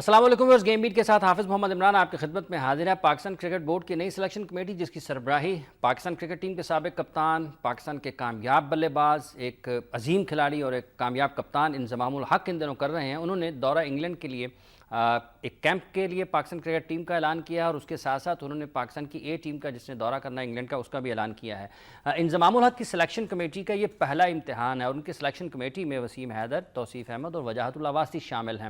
السلام علیکم viewers, game bat کے ساتھ حافظ محمد عمران آپ کی خدمت میں حاضر ہے۔ پاکستان کرکٹ بورڈ کی نئی سلیکشن کمیٹی جس کی سربراہی پاکستان کرکٹ ٹیم کے سابق کپتان، پاکستان کے کامیاب بلے باز، ایک عظیم کھلاڑی اور ایک کامیاب کپتان انضمام الحق ان دنوں کر رہے ہیں، انہوں نے دورہ انگلینڈ کے لیے ایک کیمپ کے لیے پاکستان کرکٹ ٹیم کا اعلان کیا ہے، اور اس کے ساتھ ساتھ انہوں نے پاکستان کی اے ٹیم کا جس نے دورہ کرنا ہے انگلینڈ کا، اس کا بھی اعلان کیا ہے۔ انضمام الحق کی سلیکشن کمیٹی کا یہ پہلا امتحان ہے، اور ان کی سلیکشن کمیٹی میں وسیم حیدر، توصیف احمد اور وجاہت اللہ واسطی شامل ہیں۔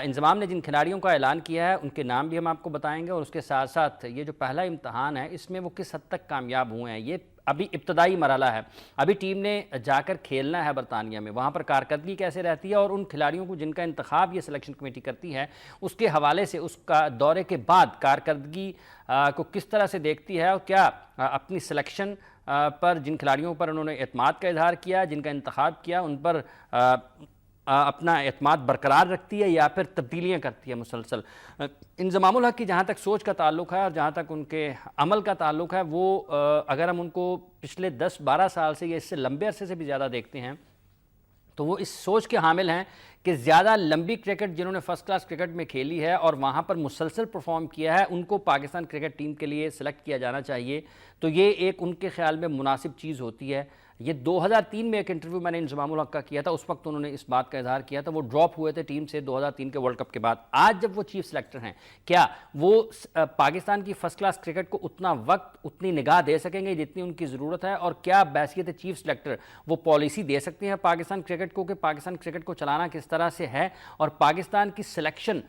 انضمام نے جن کھلاڑیوں کا اعلان کیا ہے ان کے نام بھی ہم آپ کو بتائیں گے، اور اس کے ساتھ ساتھ یہ جو پہلا امتحان ہے اس میں وہ کس حد تک کامیاب ہوئے ہیں۔ یہ ابھی ابتدائی مرحلہ ہے، ابھی ٹیم نے جا کر کھیلنا ہے برطانیہ میں، وہاں پر کارکردگی کیسے رہتی ہے اور ان کھلاڑیوں کو جن کا انتخاب یہ سلیکشن کمیٹی کرتی ہے اس کے حوالے سے اس کا دورے کے بعد کارکردگی کو کس طرح سے دیکھتی ہے، اور کیا اپنی سلیکشن پر جن کھلاڑیوں پر انہوں نے اعتماد کا اظہار کیا، جن کا انتخاب کیا، ان پر اپنا اعتماد برقرار رکھتی ہے یا پھر تبدیلیاں کرتی ہے مسلسل۔ انضمام الحق کی جہاں تک سوچ کا تعلق ہے اور جہاں تک ان کے عمل کا تعلق ہے، وہ اگر ہم ان کو پچھلے 10-12 سال سے یا اس سے لمبے عرصے سے بھی زیادہ دیکھتے ہیں تو وہ اس سوچ کے حامل ہیں کہ زیادہ لمبی کرکٹ جنہوں نے فرسٹ کلاس کرکٹ میں کھیلی ہے اور وہاں پر مسلسل پرفارم کیا ہے ان کو پاکستان کرکٹ ٹیم کے لیے سلیکٹ کیا جانا چاہیے، تو یہ ایک ان کے خیال میں مناسب چیز ہوتی ہے۔ یہ 2003 میں ایک انٹرویو میں نے انضمام الحق کا کیا تھا، اس وقت انہوں نے اس بات کا اظہار کیا تھا، وہ ڈراپ ہوئے تھے ٹیم سے 2003 کے ورلڈ کپ کے بعد۔ آج جب وہ چیف سلیکٹر ہیں، کیا وہ پاکستان کی فرسٹ کلاس کرکٹ کو اتنا وقت، اتنی نگاہ دے سکیں گے جتنی ان کی ضرورت ہے، اور کیا بحیثیت چیف سلیکٹر وہ پالیسی دے سکتے ہیں پاکستان کرکٹ کو کہ پاکستان کرکٹ کو چلانا کس طرح سے ہے، اور پاکستان کی سلیکشن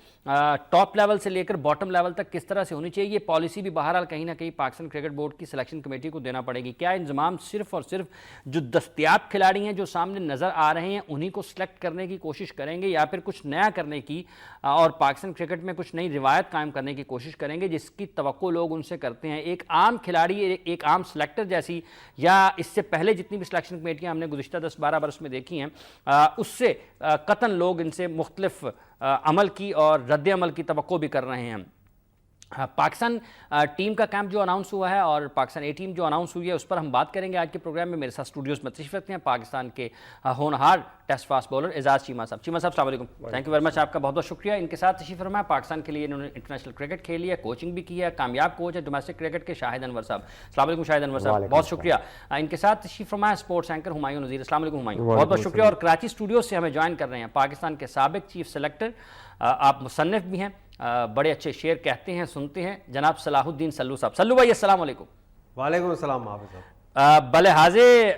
ٹاپ لیول سے لے کر باٹم لیول تک کس طرح سے ہونی چاہیے؟ یہ پالیسی بھی بہرحال کہیں نہ کہیں پاکستان کرکٹ بورڈ کی سلیکشن کمیٹی کو دینا پڑے گی۔ کیا انضمام صرف اور صرف جو دستیاب کھلاڑی ہیں جو سامنے نظر آ رہے ہیں انہی کو سلیکٹ کرنے کی کوشش کریں گے، یا پھر کچھ نیا کرنے کی اور پاکستان کرکٹ میں کچھ نئی روایت قائم کرنے کی کوشش کریں گے جس کی توقع لوگ ان سے کرتے ہیں؟ ایک عام کھلاڑی، ایک عام سلیکٹر جیسی، یا اس سے پہلے جتنی بھی سلیکشن کمیٹیاں ہم نے گزشتہ 10-12 برس میں دیکھی ہیں، اس سے قطعاً لوگ ان سے مختلف عمل کی اور رد عمل کی توقع بھی کر رہے ہیں۔ پاکستان ٹیم کا کیمپ جو اناؤنس ہوا ہے اور پاکستان اے ٹیم جو اناؤنس ہوئی ہے اس پر ہم بات کریں گے آج کے پروگرام میں۔ میرے ساتھ اسٹوڈیوز میں تشریف رکھتے ہیں پاکستان کے ہونہار ٹیسٹ فاسٹ بولر اعزاز چیمہ صاحب۔ چیمہ صاحب السلام علیکم، تھینک یو ویری مچ، آپ کا بہت بہت شکریہ۔ ان کے ساتھ تشریف فرمایا پاکستان کے لیے انہوں نے انٹرنیشنل کرکٹ کھیلی ہے، کوچنگ بھی کی ہے، کامیاب کوچ ہے ڈومیسٹک کرکٹ کے شاہد انور صاحب۔ السلام علیکم شاہد انور صاحب، بہت شکریہ۔ ان کے ساتھ تشریف فرمایا اسپورٹس اینکر ہمایوں نذیر۔ السلام علیکم ہمایوں، بہت بہت شکریہ۔ اور کراچی اسٹوڈیو سے ہمیں جوائن کر رہے ہیں پاکستان کے سابق چیف سلیکٹر، آپ مصنف بھی ہیں، بڑے اچھے شعر کہتے ہیں، سنتے ہیں، جناب صلاح الدین سلو صاحب۔ سلو بھائی السلام علیکم۔ وعلیکم السلام حافظ صاحب۔ بلحاظ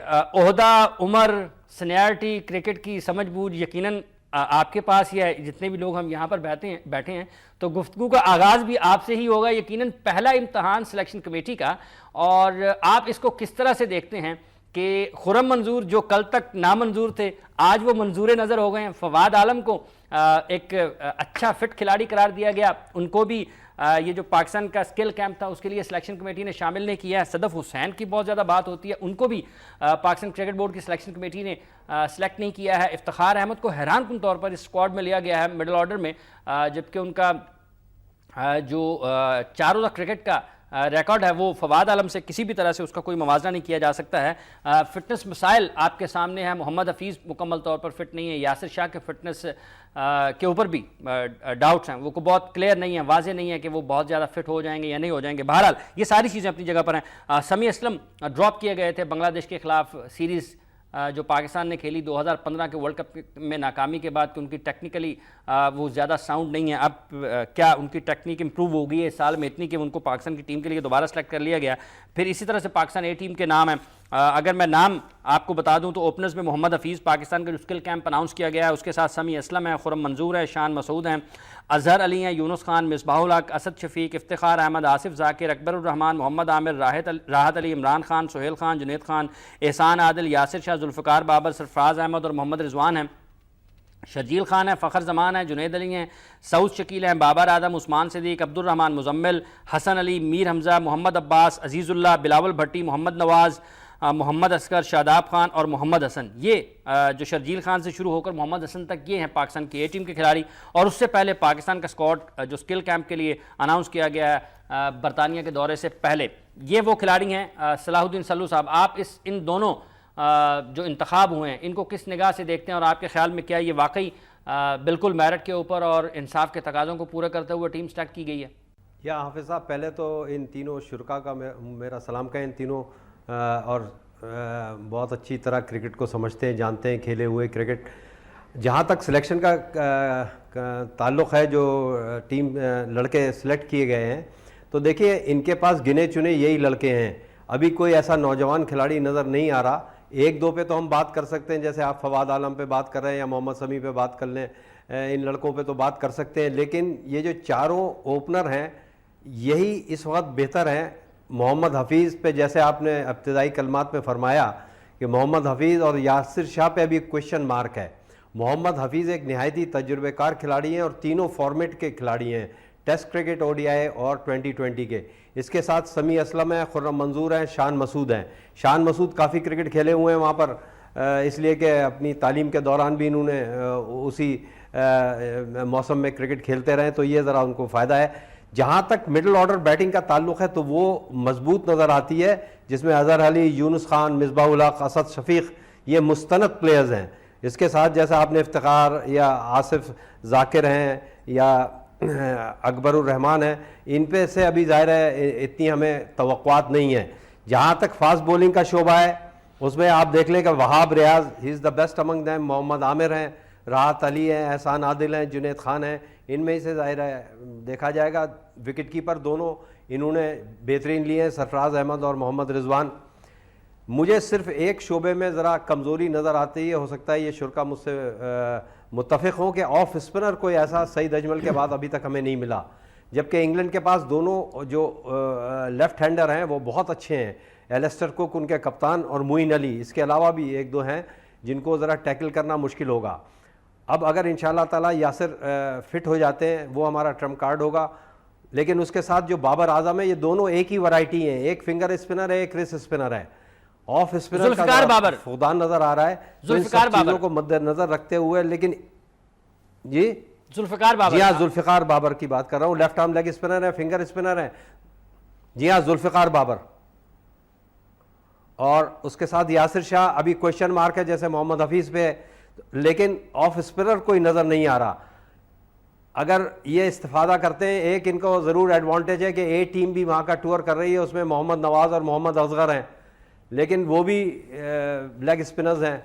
عہدہ، عمر، سینیارٹی، کرکٹ کی سمجھ بوجھ یقیناً آپ کے پاس ہی ہے، جتنے بھی لوگ ہم یہاں پر بیٹھے ہیں تو گفتگو کا آغاز بھی آپ سے ہی ہوگا، یقیناً پہلا امتحان سلیکشن کمیٹی کا، اور آپ اس کو کس طرح سے دیکھتے ہیں کہ خرم منظور جو کل تک نامنظور تھے آج وہ منظور نظر ہو گئے ہیں؟ فواد عالم کو ایک اچھا فٹ کھلاڑی قرار دیا گیا، ان کو بھی یہ جو پاکستان کا سکل کیمپ تھا اس کے لیے سلیکشن کمیٹی نے شامل نہیں کیا ہے۔ صدف حسین کی بہت زیادہ بات ہوتی ہے، ان کو بھی پاکستان کرکٹ بورڈ کی سلیکشن کمیٹی نے سلیکٹ نہیں کیا ہے۔ افتخار احمد کو حیران کن طور پر اس اسکواڈ میں لیا گیا ہے مڈل آرڈر میں، جبکہ ان کا جو 4 روزہ کرکٹ کا ریکارڈ ہے وہ فواد عالم سے کسی بھی طرح سے اس کا کوئی موازنہ نہیں کیا جا سکتا ہے۔ فٹنس مسائل آپ کے سامنے ہیں، محمد حفیظ مکمل طور پر فٹ نہیں ہے، یاسر شاہ کے فٹنس کے اوپر بھی ڈاؤٹس ہیں، وہ کو بہت کلیئر نہیں ہے، واضح نہیں ہے کہ وہ بہت زیادہ فٹ ہو جائیں گے یا نہیں ہو جائیں گے۔ بہرحال یہ ساری چیزیں اپنی جگہ پر ہیں۔ سمیع اسلم ڈراپ کیے گئے تھے بنگلہ دیش کے خلاف سیریز جو پاکستان نے کھیلی 2015 کے ورلڈ کپ میں ناکامی کے بعد، کہ ان کی ٹیکنیکلی وہ زیادہ ساؤنڈ نہیں ہے۔ اب کیا ان کی ٹیکنیک امپروو ہو گئی ہے اس سال میں اتنی کہ ان کو پاکستان کی ٹیم کے لیے دوبارہ سلیکٹ کر لیا گیا؟ پھر اسی طرح سے پاکستان اے ٹیم کے نام ہیں، اگر میں نام آپ کو بتا دوں تو اوپنرز میں محمد حفیظ، پاکستان کا جو اسکل کیمپ اناؤنس کیا گیا ہے اس کے ساتھ سمیع اسلم ہے، خرم منظور ہے، شان مسعود ہیں، اظہر علی ہیں، یونس خان، مصباح الحق، اسد شفیق، افتخار احمد، آصف ذاکر، اکبر الرحمان، محمد عامر، راحت علی، عمران خان، سہیل خان، جنید خان، احسان عادل، یاسر شاہ، ذوالفقار بابر، سرفراز احمد اور محمد رضوان ہیں، شرجیل خان ہے، فخر زمان ہے، جنید علی ہیں، سعود شکیل ہیں، بابر آدم، عثمان صدیق، عبد الرحمان مزمل، حسن علی، میر حمزہ، محمد عباس، عزیز اللہ، بلاول بھٹی، محمد نواز، محمد اصغر، شاداب خان اور محمد حسن۔ یہ جو شرجیل خان سے شروع ہو کر محمد حسن تک یہ ہیں پاکستان کی اے ٹیم کے کھلاڑی، اور اس سے پہلے پاکستان کا اسکواڈ جو سکل کیمپ کے لیے اناؤنس کیا گیا ہے برطانیہ کے دورے سے پہلے، یہ وہ کھلاڑی ہیں۔ صلاح الدین سلو صاحب، آپ ان دونوں جو انتخاب ہوئے ہیں ان کو کس نگاہ سے دیکھتے ہیں، اور آپ کے خیال میں کیا یہ واقعی بالکل میرٹ کے اوپر اور انصاف کے تقاضوں کو پورا کرتے ہوئے ٹیم سلیکٹ کی گئی ہے؟ یا حافظ صاحب، پہلے تو ان تینوں شرکا کا میرا سلام کا، ان تینوں اور بہت اچھی طرح کرکٹ کو سمجھتے ہیں، جانتے ہیں، کھیلے ہوئے کرکٹ. جہاں تک سلیکشن کا تعلق ہے، جو ٹیم لڑکے سلیکٹ کیے گئے ہیں، تو دیکھیے ان کے پاس گنے چنے یہی لڑکے ہیں. ابھی کوئی ایسا نوجوان کھلاڑی نظر نہیں آ رہا. ایک دو پہ تو ہم بات کر سکتے ہیں، جیسے آپ فواد عالم پہ بات کر رہے ہیں یا محمد سمیع پہ بات کر لیں، ان لڑکوں پہ تو بات کر سکتے ہیں. لیکن یہ جو چاروں اوپنر ہیں یہی اس وقت بہتر ہیں. محمد حفیظ پہ جیسے آپ نے ابتدائی کلمات میں فرمایا کہ محمد حفیظ اور یاسر شاہ پہ ابھی کویشچن مارک ہے. محمد حفیظ ایک نہایتی تجربے کار کھلاڑی ہیں اور تینوں فارمیٹ کے کھلاڑی ہیں، test cricket, O D I اور 2020 کے. اس کے ساتھ سمیع اسلم ہیں، خرم منظور ہیں، شان مسعود ہیں. شان مسعود کافی کرکٹ کھیلے ہوئے ہیں وہاں پر، اس لیے کہ اپنی تعلیم کے دوران بھی انہوں نے اسی موسم میں کرکٹ کھیلتے رہے، تو یہ ذرا ان کو فائدہ ہے. جہاں تک مڈل آرڈر بیٹنگ کا تعلق ہے تو وہ مضبوط نظر آتی ہے، جس میں اظہر علی، یونس خان، مصباح الحق، اسد شفیق یہ مستند پلیئرز ہیں. اس کے ساتھ جیسا آپ نے افتخار یا آصف ذاکر ہیں یا اکبر الرحمان ہیں، ان پہ سے ابھی ظاہر ہے اتنی ہمیں توقعات نہیں ہیں. جہاں تک فاسٹ بولنگ کا شعبہ ہے اس میں آپ دیکھ لیں کہ وہاب ریاض ہی از دا بیسٹ امنگ دیم، محمد عامر ہیں، راحت علی ہیں، احسان عادل ہیں، جنید خان ہیں. ان میں سے ظاہر ہے دیکھا جائے گا وکٹ کیپر دونوں انہوں نے بہترین لیے ہیں، سرفراز احمد اور محمد رضوان. مجھے صرف ایک شعبے میں ذرا کمزوری نظر آتی ہے، ہو سکتا ہے یہ شرکا مجھ سے متفق ہوں، کہ آف اسپنر کوئی ایسا سعید اجمل کے بعد ابھی تک ہمیں نہیں ملا. جبکہ انگلینڈ کے پاس دونوں جو لیفٹ ہینڈر ہیں وہ بہت اچھے ہیں، ایلسٹر کوک ان کے کپتان اور معین علی. اس کے علاوہ بھی ایک دو ہیں جن کو ذرا ٹیکل کرنا مشکل ہوگا. اب اگر انشاءاللہ تعالی یاسر فٹ ہو جاتے ہیں وہ ہمارا ٹرمپ کارڈ ہوگا. لیکن اس کے ساتھ جو بابر اعظم ہے یہ دونوں ایک ہی ورائٹی ہیں، ایک فنگر اسپنر ہے، ایک ریس اسپنر ہے. آف اسپنر کا فقدان نظر آ رہا ہے. ذوالفقار چیزوں کو مد نظر رکھتے ہوئے، لیکن جی ذوالفقار بابر، جی ہاں ذوالفقار بابر کی بات کر رہا ہوں، لیفٹ آرم لیگ اسپنر ہے، فنگر اسپنر ہے. جی ہاں ذوالفقار بابر. اور اس کے ساتھ یاسر شاہ ابھی کویشچن مارک ہے جیسے محمد حفیظ پہ، لیکن آف اسپنر کوئی نظر نہیں آ رہا. اگر یہ استفادہ کرتے ہیں، ایک ان کو ضرور ایڈوانٹیج ہے کہ اے ٹیم بھی وہاں کا ٹور کر رہی ہے، اس میں محمد نواز اور محمد اصغر ہیں، لیکن وہ بھی لیگ اسپنرز ہیں.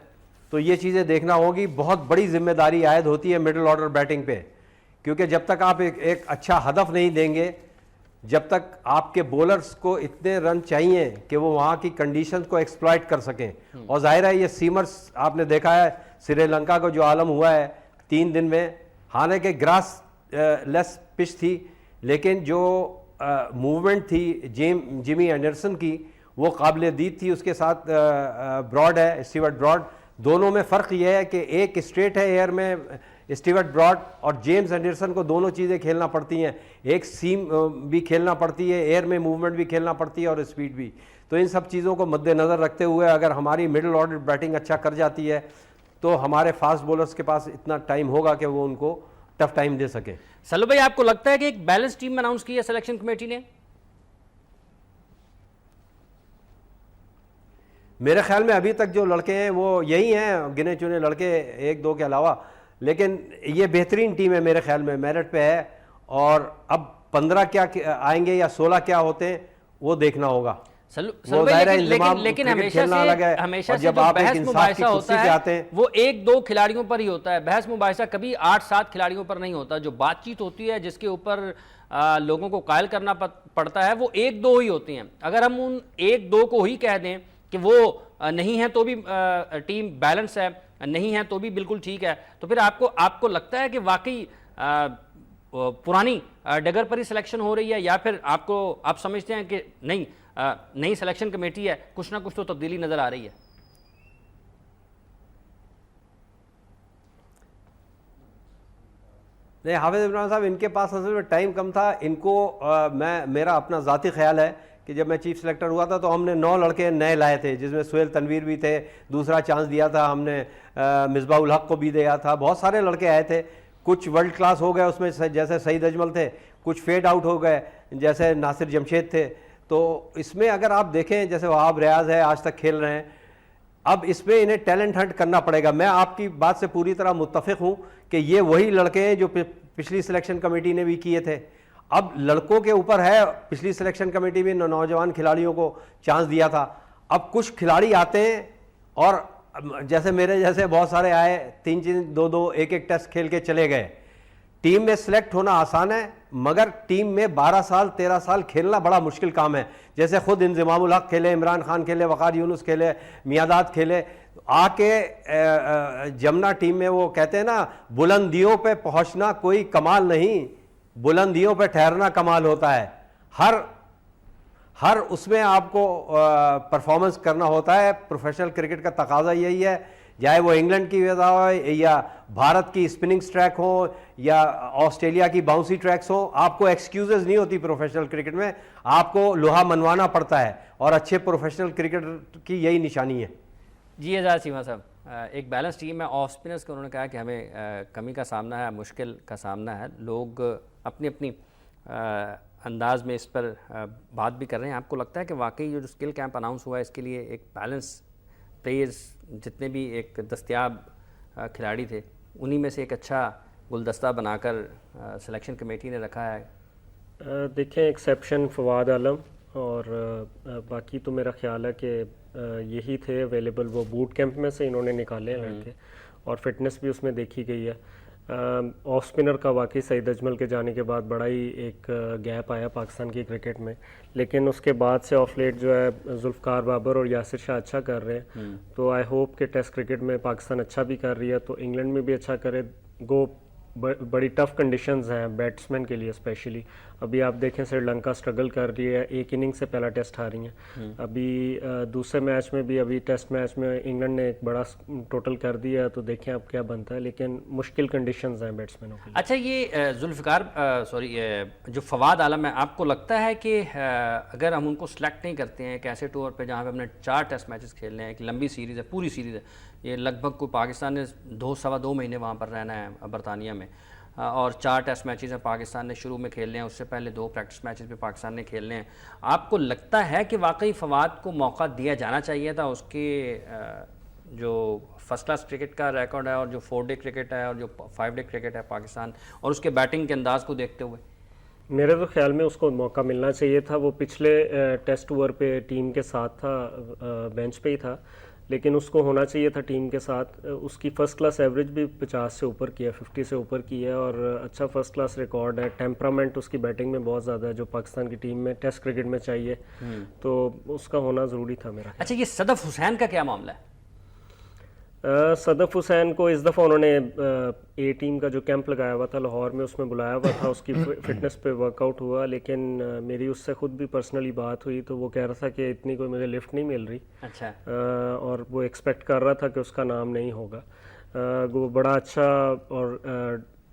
تو یہ چیزیں دیکھنا ہوگی. بہت بڑی ذمہ داری عائد ہوتی ہے مڈل آرڈر بیٹنگ پہ، کیونکہ جب تک آپ ایک اچھا ہدف نہیں دیں گے، جب تک آپ کے بولرز کو اتنے رن چاہیے کہ وہ وہاں کی کنڈیشنز کو ایکسپلائٹ کر سکیں. اور ظاہر ہے یہ سیمرز آپ نے دیکھا ہے سری لنکا کو جو عالم ہوا ہے 3 دن میں، حالانکہ گراس لیس پچ تھی، لیکن جو موومنٹ تھی جیمی اینڈرسن کی وہ قابل دید تھی. اس کے ساتھ براڈ ہے، اسٹیورٹ براڈ. دونوں میں فرق یہ ہے کہ ایک اسٹریٹ ہے ایئر میں اسٹیورٹ براڈ، اور جیمز اینڈرسن کو دونوں چیزیں کھیلنا پڑتی ہیں. ایک سیم بھی کھیلنا پڑتی ہے، ایئر میں موومنٹ بھی کھیلنا پڑتی ہے اور اسپیڈ بھی. تو ان سب چیزوں کو مد نظر رکھتے ہوئے اگر ہماری مڈل آرڈر بیٹنگ اچھا کر جاتی ہے تو ہمارے فاسٹ بولرز کے پاس اتنا ٹائم ہوگا کہ وہ ان کو ٹف ٹائم دے سکیں. سلو بھائی، آپ کو لگتا ہے کہ ایک بیلنس ٹیم اناؤنس کی ہے سلیکشن کمیٹی نے؟ میرے خیال میں ابھی تک جو لڑکے ہیں وہ یہی ہیں، گنے چنے لڑکے ایک دو کے علاوہ، لیکن یہ بہترین ٹیم ہے میرے خیال میں، میرٹ پہ ہے. اور اب 15 کیا آئیں گے یا 16 کیا ہوتے ہیں وہ دیکھنا ہوگا. لیکن ہمیشہ سے جو بحث مباحثہ ہوتا ہے وہ 1-2 کھلاڑیوں پر ہی ہوتا ہے. بحث مباحثہ کبھی 8-7 کھلاڑیوں پر نہیں ہوتا. جو بات چیت ہوتی ہے جس کے اوپر لوگوں کو قائل کرنا پڑتا ہے وہ 1-2 ہی ہوتی ہیں. اگر ہم ان 1-2 کو ہی کہہ دیں کہ وہ نہیں ہے تو بھی ٹیم بیلنس ہے، نہیں ہے تو بھی بالکل ٹھیک ہے، تو پھر آپ کو لگتا ہے کہ واقعی پرانی ڈگر پر ہی سلیکشن ہو رہی ہے، یا پھر آپ سمجھتے ہیں کہ نہیں، نئی سلیکشن کمیٹی ہے، کچھ نہ کچھ تو تبدیلی نظر آ رہی ہے؟ نہیں حافظ عمران صاحب، ان کے پاس اصل میں ٹائم کم تھا. ان کو میرا اپنا ذاتی خیال ہے کہ جب میں چیف سلیکٹر ہوا تھا تو ہم نے 9 لڑکے نئے لائے تھے، جس میں سہیل تنویر بھی تھے، دوسرا چانس دیا تھا ہم نے مصباح الحق کو بھی دیا تھا. بہت سارے لڑکے آئے تھے، کچھ ورلڈ کلاس ہو گئے اس میں جیسے سعید اجمل تھے، کچھ فیڈ آؤٹ ہو گئے جیسے ناصر جمشید تھے. تو اس میں اگر آپ دیکھیں جیسے وہاب ریاض ہے آج تک کھیل رہے ہیں، اب اس میں انہیں ٹیلنٹ ہنٹ کرنا پڑے گا. میں آپ کی بات سے پوری طرح متفق ہوں کہ یہ وہی لڑکے ہیں جو پچھلی سلیکشن کمیٹی نے بھی کیے تھے. اب لڑکوں کے اوپر ہے, پچھلی سلیکشن کمیٹی میں نوجوان کھلاڑیوں کو چانس دیا تھا. اب کچھ کھلاڑی آتے ہیں اور جیسے میرے جیسے بہت سارے آئے, 3 2 1 ٹیسٹ کھیل کے چلے گئے. ٹیم میں سلیکٹ ہونا آسان ہے, مگر ٹیم میں 12 سال 13 سال کھیلنا بڑا مشکل کام ہے. جیسے خود انضمام الحق کھیلے, عمران خان کھیلے, وقار یونس کھیلے, میاداد کھیلے, آ کے جمنا ٹیم میں وہ کہتے ہیں نا, بلندیوں پہ پہنچنا کوئی کمال نہیں, بلندیوں پہ ٹھہرنا کمال ہوتا ہے. ہر اس میں آپ کو پرفارمنس کرنا ہوتا ہے. پروفیشنل کرکٹ کا تقاضا یہی ہے, چاہے وہ انگلینڈ کی وجہ ہو یا بھارت کی اسپننگ ٹریک ہو یا آسٹریلیا کی باؤنسی ٹریکس ہو, آپ کو ایکسکیوزز نہیں ہوتی پروفیشنل کرکٹ میں, آپ کو لوہا منوانا پڑتا ہے, اور اچھے پروفیشنل کرکٹر کی یہی نشانی ہے. جی اعجاز چیمہ صاحب, ایک بیلنس ٹیم ہے. آف اسپنرس کو انہوں نے کہا کہ ہمیں کمی کا سامنا ہے, مشکل کا سامنا ہے. لوگ اپنی اپنی انداز میں اس پر بات بھی کر رہے ہیں. آپ کو لگتا ہے کہ واقعی جو اسکل کیمپ اناؤنس ہوا ہے اس کے لیے ایک بیلنس پلیئرز جتنے بھی ایک دستیاب کھلاڑی تھے انہی میں سے ایک اچھا گلدستہ بنا کر سلیکشن کمیٹی نے رکھا ہے؟ دیکھیں, ایکسیپشن فواد عالم, اور باقی تو میرا خیال ہے کہ یہی تھے اویلیبل. وہ بوٹ کیمپ میں سے انہوں نے نکالے ہیں لڑکے, اور فٹنس بھی اس میں دیکھی گئی ہے. آف اسپنر کا واقعی سعید اجمل کے جانے کے بعد بڑا ہی ایک گیپ آیا پاکستان کی کرکٹ میں, لیکن اس کے بعد سے آف لیٹ جو ہے ذوالفقار بابر اور یاسر شاہ اچھا کر رہے ہیں. تو آئی ہوپ کہ ٹیسٹ کرکٹ میں پاکستان اچھا بھی کر رہی ہے تو انگلینڈ میں بھی اچھا کرے. گو بڑی ٹف کنڈیشنز ہیں بیٹسمین کے لیے اسپیشلی. ابھی آپ دیکھیں سری لنکا اسٹرگل کر رہی ہے, ایک اننگ سے پہلا ٹیسٹ ہاری ہیں. ابھی دوسرے میچ میں بھی, ابھی ٹیسٹ میچ میں انگلینڈ نے ایک بڑا ٹوٹل کر دیا, تو دیکھیں اب کیا بنتا ہے, لیکن مشکل کنڈیشنز ہیں بیٹسمینوں کے لیے. اچھا, یہ ذوالفقار جو فواد عالم ہے, آپ کو لگتا ہے کہ اگر ہم ان کو سلیکٹ نہیں کرتے ہیں ایک ایسے ٹور پہ جہاں پہ ہم نے 4 ٹیسٹ میچز کھیلنے ہیں, ایک لمبی سیریز ہے, پوری سیریز ہے, یہ لگ بھگ کوئی پاکستان نے 2 مہینے وہاں پر رہنا ہے برطانیہ میں, اور 4 ٹیسٹ میچز ہیں پاکستان نے شروع میں کھیلنے ہیں, اس سے پہلے 2 پریکٹس میچز بھی پاکستان نے کھیلنے ہیں. آپ کو لگتا ہے کہ واقعی فواد کو موقع دیا جانا چاہیے تھا؟ اس کے جو فرسٹ کلاس کرکٹ کا ریکارڈ ہے, اور جو 4 ڈے کرکٹ ہے, اور جو 5 ڈے کرکٹ ہے پاکستان, اور اس کے بیٹنگ کے انداز کو دیکھتے ہوئے میرے تو خیال میں اس کو موقع ملنا چاہیے تھا. وہ پچھلے ٹیسٹ اوور پہ ٹیم کے ساتھ تھا, بینچ پہ ہی تھا, لیکن اس کو ہونا چاہیے تھا ٹیم کے ساتھ. اس کی فرسٹ کلاس ایوریج بھی 50 سے اوپر کی ہے, 50 سے اوپر کی ہے, اور اچھا فرسٹ کلاس ریکارڈ ہے. ٹیمپرامنٹ اس کی بیٹنگ میں بہت زیادہ ہے جو پاکستان کی ٹیم میں ٹیسٹ کرکٹ میں چاہیے, تو اس کا ہونا ضروری تھا میرا. اچھا, یہ صدف حسین کا کیا معاملہ ہے؟ صدف حسین کو اس دفعہ انہوں نے اے ٹیم کا جو کیمپ لگایا ہوا تھا لاہور میں, اس میں بلایا ہوا تھا. اس کی فٹنس پہ ورک آؤٹ ہوا, لیکن میری اس سے خود بھی پرسنلی بات ہوئی تو وہ کہہ رہا تھا کہ اتنی کوئی مجھے لفٹ نہیں مل رہی. اچھا. اور وہ ایکسپیکٹ کر رہا تھا کہ اس کا نام نہیں ہوگا. وہ بڑا اچھا اور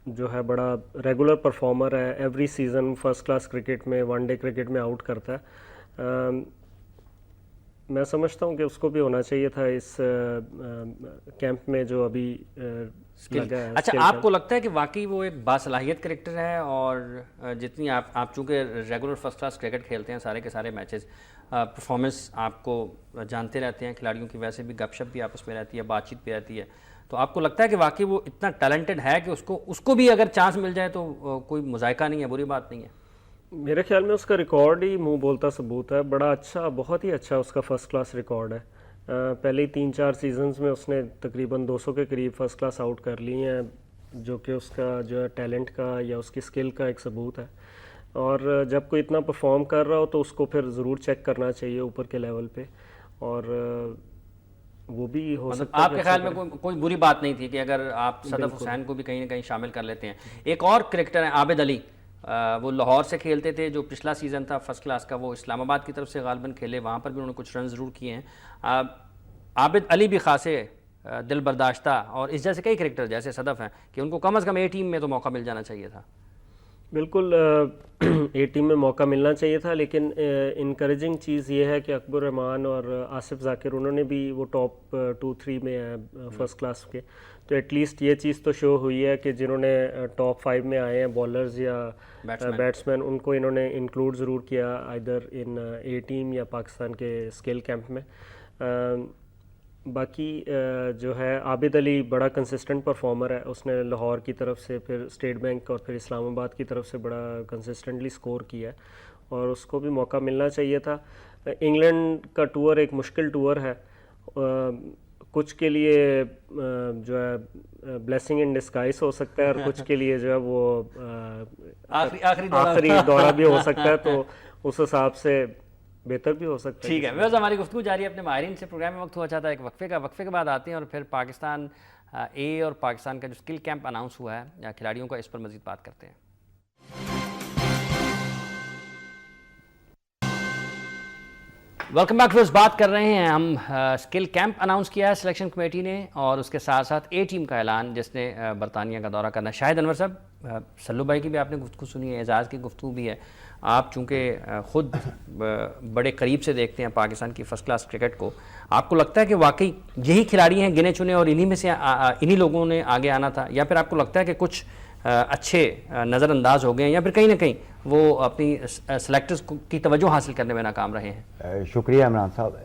جو ہے بڑا ریگولر پرفارمر ہے. Every season first class cricket میں, 1 ڈے کرکٹ میں آؤٹ کرتا ہے. میں سمجھتا ہوں کہ اس کو بھی ہونا چاہیے تھا اس کیمپ میں جو ابھی لگا ہے. اچھا, آپ کو لگتا ہے کہ واقعی وہ ایک باصلاحیت کرکٹر ہے, اور جتنی آپ چونکہ ریگولر فرسٹ کلاس کرکٹ کھیلتے ہیں سارے کے سارے میچز, پرفارمنس آپ کو جانتے رہتے ہیں کھلاڑیوں کی, ویسے بھی گپ شپ بھی آپس میں رہتی ہے, بات چیت بھی رہتی ہے, تو آپ کو لگتا ہے کہ واقعی وہ اتنا ٹیلنٹڈ ہے کہ اس کو بھی اگر چانس مل جائے تو کوئی مذائقہ نہیں ہے, بری بات نہیں ہے؟ میرے خیال میں اس کا ریکارڈ ہی منہ بولتا ثبوت ہے. بڑا اچھا, بہت ہی اچھا اس کا فرسٹ کلاس ریکارڈ ہے. پہلے 3-4 سیزنز میں اس نے تقریباً 200 کے قریب فرسٹ کلاس آؤٹ کر لی ہیں, جو کہ اس کا جو ہے ٹیلنٹ کا یا اس کی سکل کا ایک ثبوت ہے. اور جب کوئی اتنا پرفارم کر رہا ہو تو اس کو پھر ضرور چیک کرنا چاہیے اوپر کے لیول پہ, اور وہ بھی ہو سکتا ہے. آپ کے خیال میں کوئی بری بات نہیں تھی کہ اگر آپ صدف حسین کو بھی کہیں نہ کہیں شامل کر لیتے ہیں؟ ایک اور کرکٹر ہیں عابد علی, وہ لاہور سے کھیلتے تھے, جو پچھلا سیزن تھا فرسٹ کلاس کا وہ اسلام آباد کی طرف سے غالباً کھیلے, وہاں پر بھی انہوں نے کچھ رن ضرور کیے ہیں. عابد علی بھی خاصے دل برداشتہ, اور اس جیسے کئی کرکٹر جیسے صدف ہیں کہ ان کو کم از کم اے ٹیم میں تو موقع مل جانا چاہیے تھا. بالکل, اے ٹیم میں موقع ملنا چاہیے تھا, لیکن انکریجنگ چیز یہ ہے کہ اکبر الرحمان اور آصف ذاکر انہوں نے بھی وہ ٹاپ 2-3 میں ہیں فرسٹ کلاس کے, تو ایٹ لیسٹ یہ چیز تو شو ہوئی ہے کہ جنہوں نے ٹاپ 5 میں آئے ہیں بالرز یا بیٹسمین, ان کو انہوں نے انکلوڈ ضرور کیا آئدر ان اے ٹیم یا پاکستان کے اسکل کیمپ میں. باقی جو ہے عابد علی بڑا کنسسٹنٹ پرفارمر ہے, اس نے لاہور کی طرف سے, پھر اسٹیٹ بینک اور پھر اسلام آباد کی طرف سے بڑا کنسسٹنٹلی سکور کیا ہے, اور اس کو بھی موقع ملنا چاہیے تھا. انگلینڈ کا ٹور ایک مشکل ٹور ہے, کچھ کے لیے جو ہے بلیسنگ ان ڈسگائز ہو سکتا ہے, اور کچھ کے لیے جو ہے وہ آخری دورہ بھی ہو سکتا ہے, تو اس حساب سے بہتر بھی ہو سکتا ہے. ٹھیک ہے, ویسے ہماری گفتگو جاری ہے اپنے ماہرین سے. پروگرام میں وقت ہوا چاہتا ہے ایک وقفے کے بعد آتے ہیں, اور پھر پاکستان اے اور پاکستان کا جو اسکل کیمپ اناؤنس ہوا ہے یا کھلاڑیوں کا, اس پر مزید بات کرتے ہیں. Welcome back first. بات کر رہے ہیں ہم اسکل کیمپ اناؤنس کیا ہے سلیکشن کمیٹی نے, اور اس کے ساتھ ساتھ اے ٹیم کا اعلان جس نے برطانیہ کا دورہ کرنا. شاہد انور صاحب, سلو بھائی کی بھی آپ نے گفتگو سنی ہے, اعزاز کی گفتگو بھی ہے. آپ چونکہ خود بڑے قریب سے دیکھتے ہیں پاکستان کی فرسٹ کلاس کرکٹ کو, آپ کو لگتا ہے کہ واقعی یہی کھلاڑی ہیں گنے چنے اور انہی میں سے انہی لوگوں نے آگے آنا تھا, یا پھر آپ کو لگتا ہے کہ کچھ اچھے نظر انداز ہو گئے ہیں, یا پھر کہیں نہ کہیں وہ اپنی سلیکٹرز کی توجہ حاصل کرنے میں ناکام رہے ہیں؟ شکریہ عمران صاحب.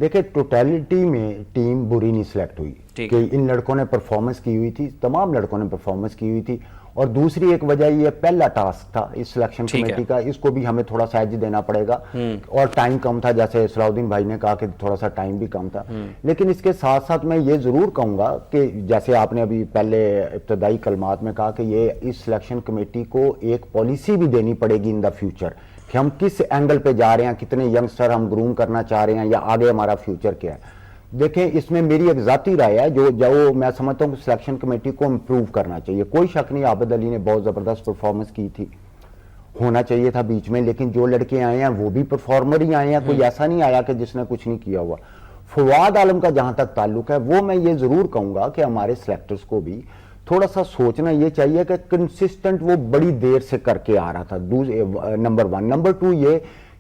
دیکھیں ٹوٹیلٹی میں ٹیم بری نہیں سلیکٹ ہوئی, کہ ان لڑکوں نے پرفارمنس کی ہوئی تھی, تمام لڑکوں نے پرفارمنس کی ہوئی تھی. اور دوسری ایک وجہ یہ پہلا ٹاسک تھا اس سلیکشن کمیٹی کا, اس کو بھی ہمیں تھوڑا سا ایج دینا پڑے گا, اور ٹائم کم تھا, جیسے صلاح الدین بھائی نے کہا کہ تھوڑا سا ٹائم بھی کم تھا. لیکن اس کے ساتھ ساتھ میں یہ ضرور کہوں گا کہ جیسے آپ نے ابھی پہلے ابتدائی کلمات میں کہا کہ یہ اس سلیکشن کمیٹی کو ایک پالیسی بھی دینی پڑے گی ان دا فیوچر, کہ ہم کس اینگل پہ جا رہے ہیں, کتنے ینگسٹر ہم گروم کرنا چاہ رہے ہیں, یا آگے ہمارا فیوچر کیا ہے. دیکھیں اس میں میری ایک ذاتی رائے ہے, جو میں سمجھتا ہوں کہ سلیکشن کمیٹی کو امپروو کرنا چاہیے. کوئی شک نہیں عابد علی نے بہت زبردست پرفارمنس کی تھی, ہونا چاہیے تھا بیچ میں, لیکن جو لڑکے آئے ہیں وہ بھی پرفارمر ہی آئے ہیں, کوئی ایسا نہیں آیا کہ جس نے کچھ نہیں کیا ہوا. فواد عالم کا جہاں تک تعلق ہے, وہ میں یہ ضرور کہوں گا کہ ہمارے سلیکٹرز کو بھی تھوڑا سا سوچنا یہ چاہیے کہ کنسسٹنٹ وہ بڑی دیر سے کر کے آ رہا تھا, نمبر 1. نمبر 2 یہ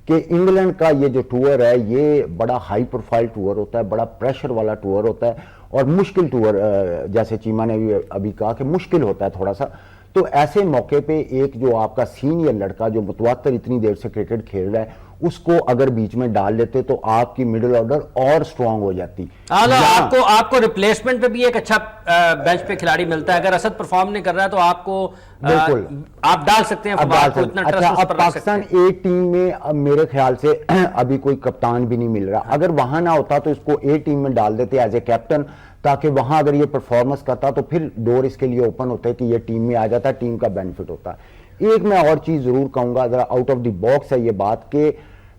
کہ انگلینڈ کا یہ جو ٹور ہے یہ بڑا ہائی پروفائل ٹور ہوتا ہے, بڑا پریشر والا ٹور ہوتا ہے, اور مشکل ٹور, جیسے چیما نے ابھی کہا کہ مشکل ہوتا ہے تھوڑا سا. تو ایسے موقع پہ ایک جو آپ کا سینئر لڑکا جو متواتر اتنی دیر سے کرکٹ کھیل رہا ہے, اس کو اگر بیچ میں ڈال لیتے تو آپ کی مڈل آرڈر اور سٹرونگ ہو جاتی. آپ کو ریپلیسمنٹ پہ بھی ایک اچھا بینچ پہ کھلاڑی ملتا ہے, اگر اسد پرفارم نہیں کر رہا ہے تو آپ کو بالکل آپ ڈال سکتے ہیں. اچھا, اب پاکستان اے ٹیم میں میرے خیال سے ابھی کوئی کپتان بھی نہیں مل رہا, اگر وہاں نہ ہوتا تو اس کو اے ٹیم میں ڈال دیتے ایز اے کیپٹن, تاکہ وہاں اگر یہ پرفارمنس کرتا تو پھر ڈور اس کے لیے اوپن ہوتا ہے کہ یہ ٹیم میں آ جاتا, ٹیم کا بینیفٹ ہوتا ہے. ایک میں اور چیز ضرور کہوں گا, ذرا آؤٹ آف دی باکس ہے یہ بات, کہ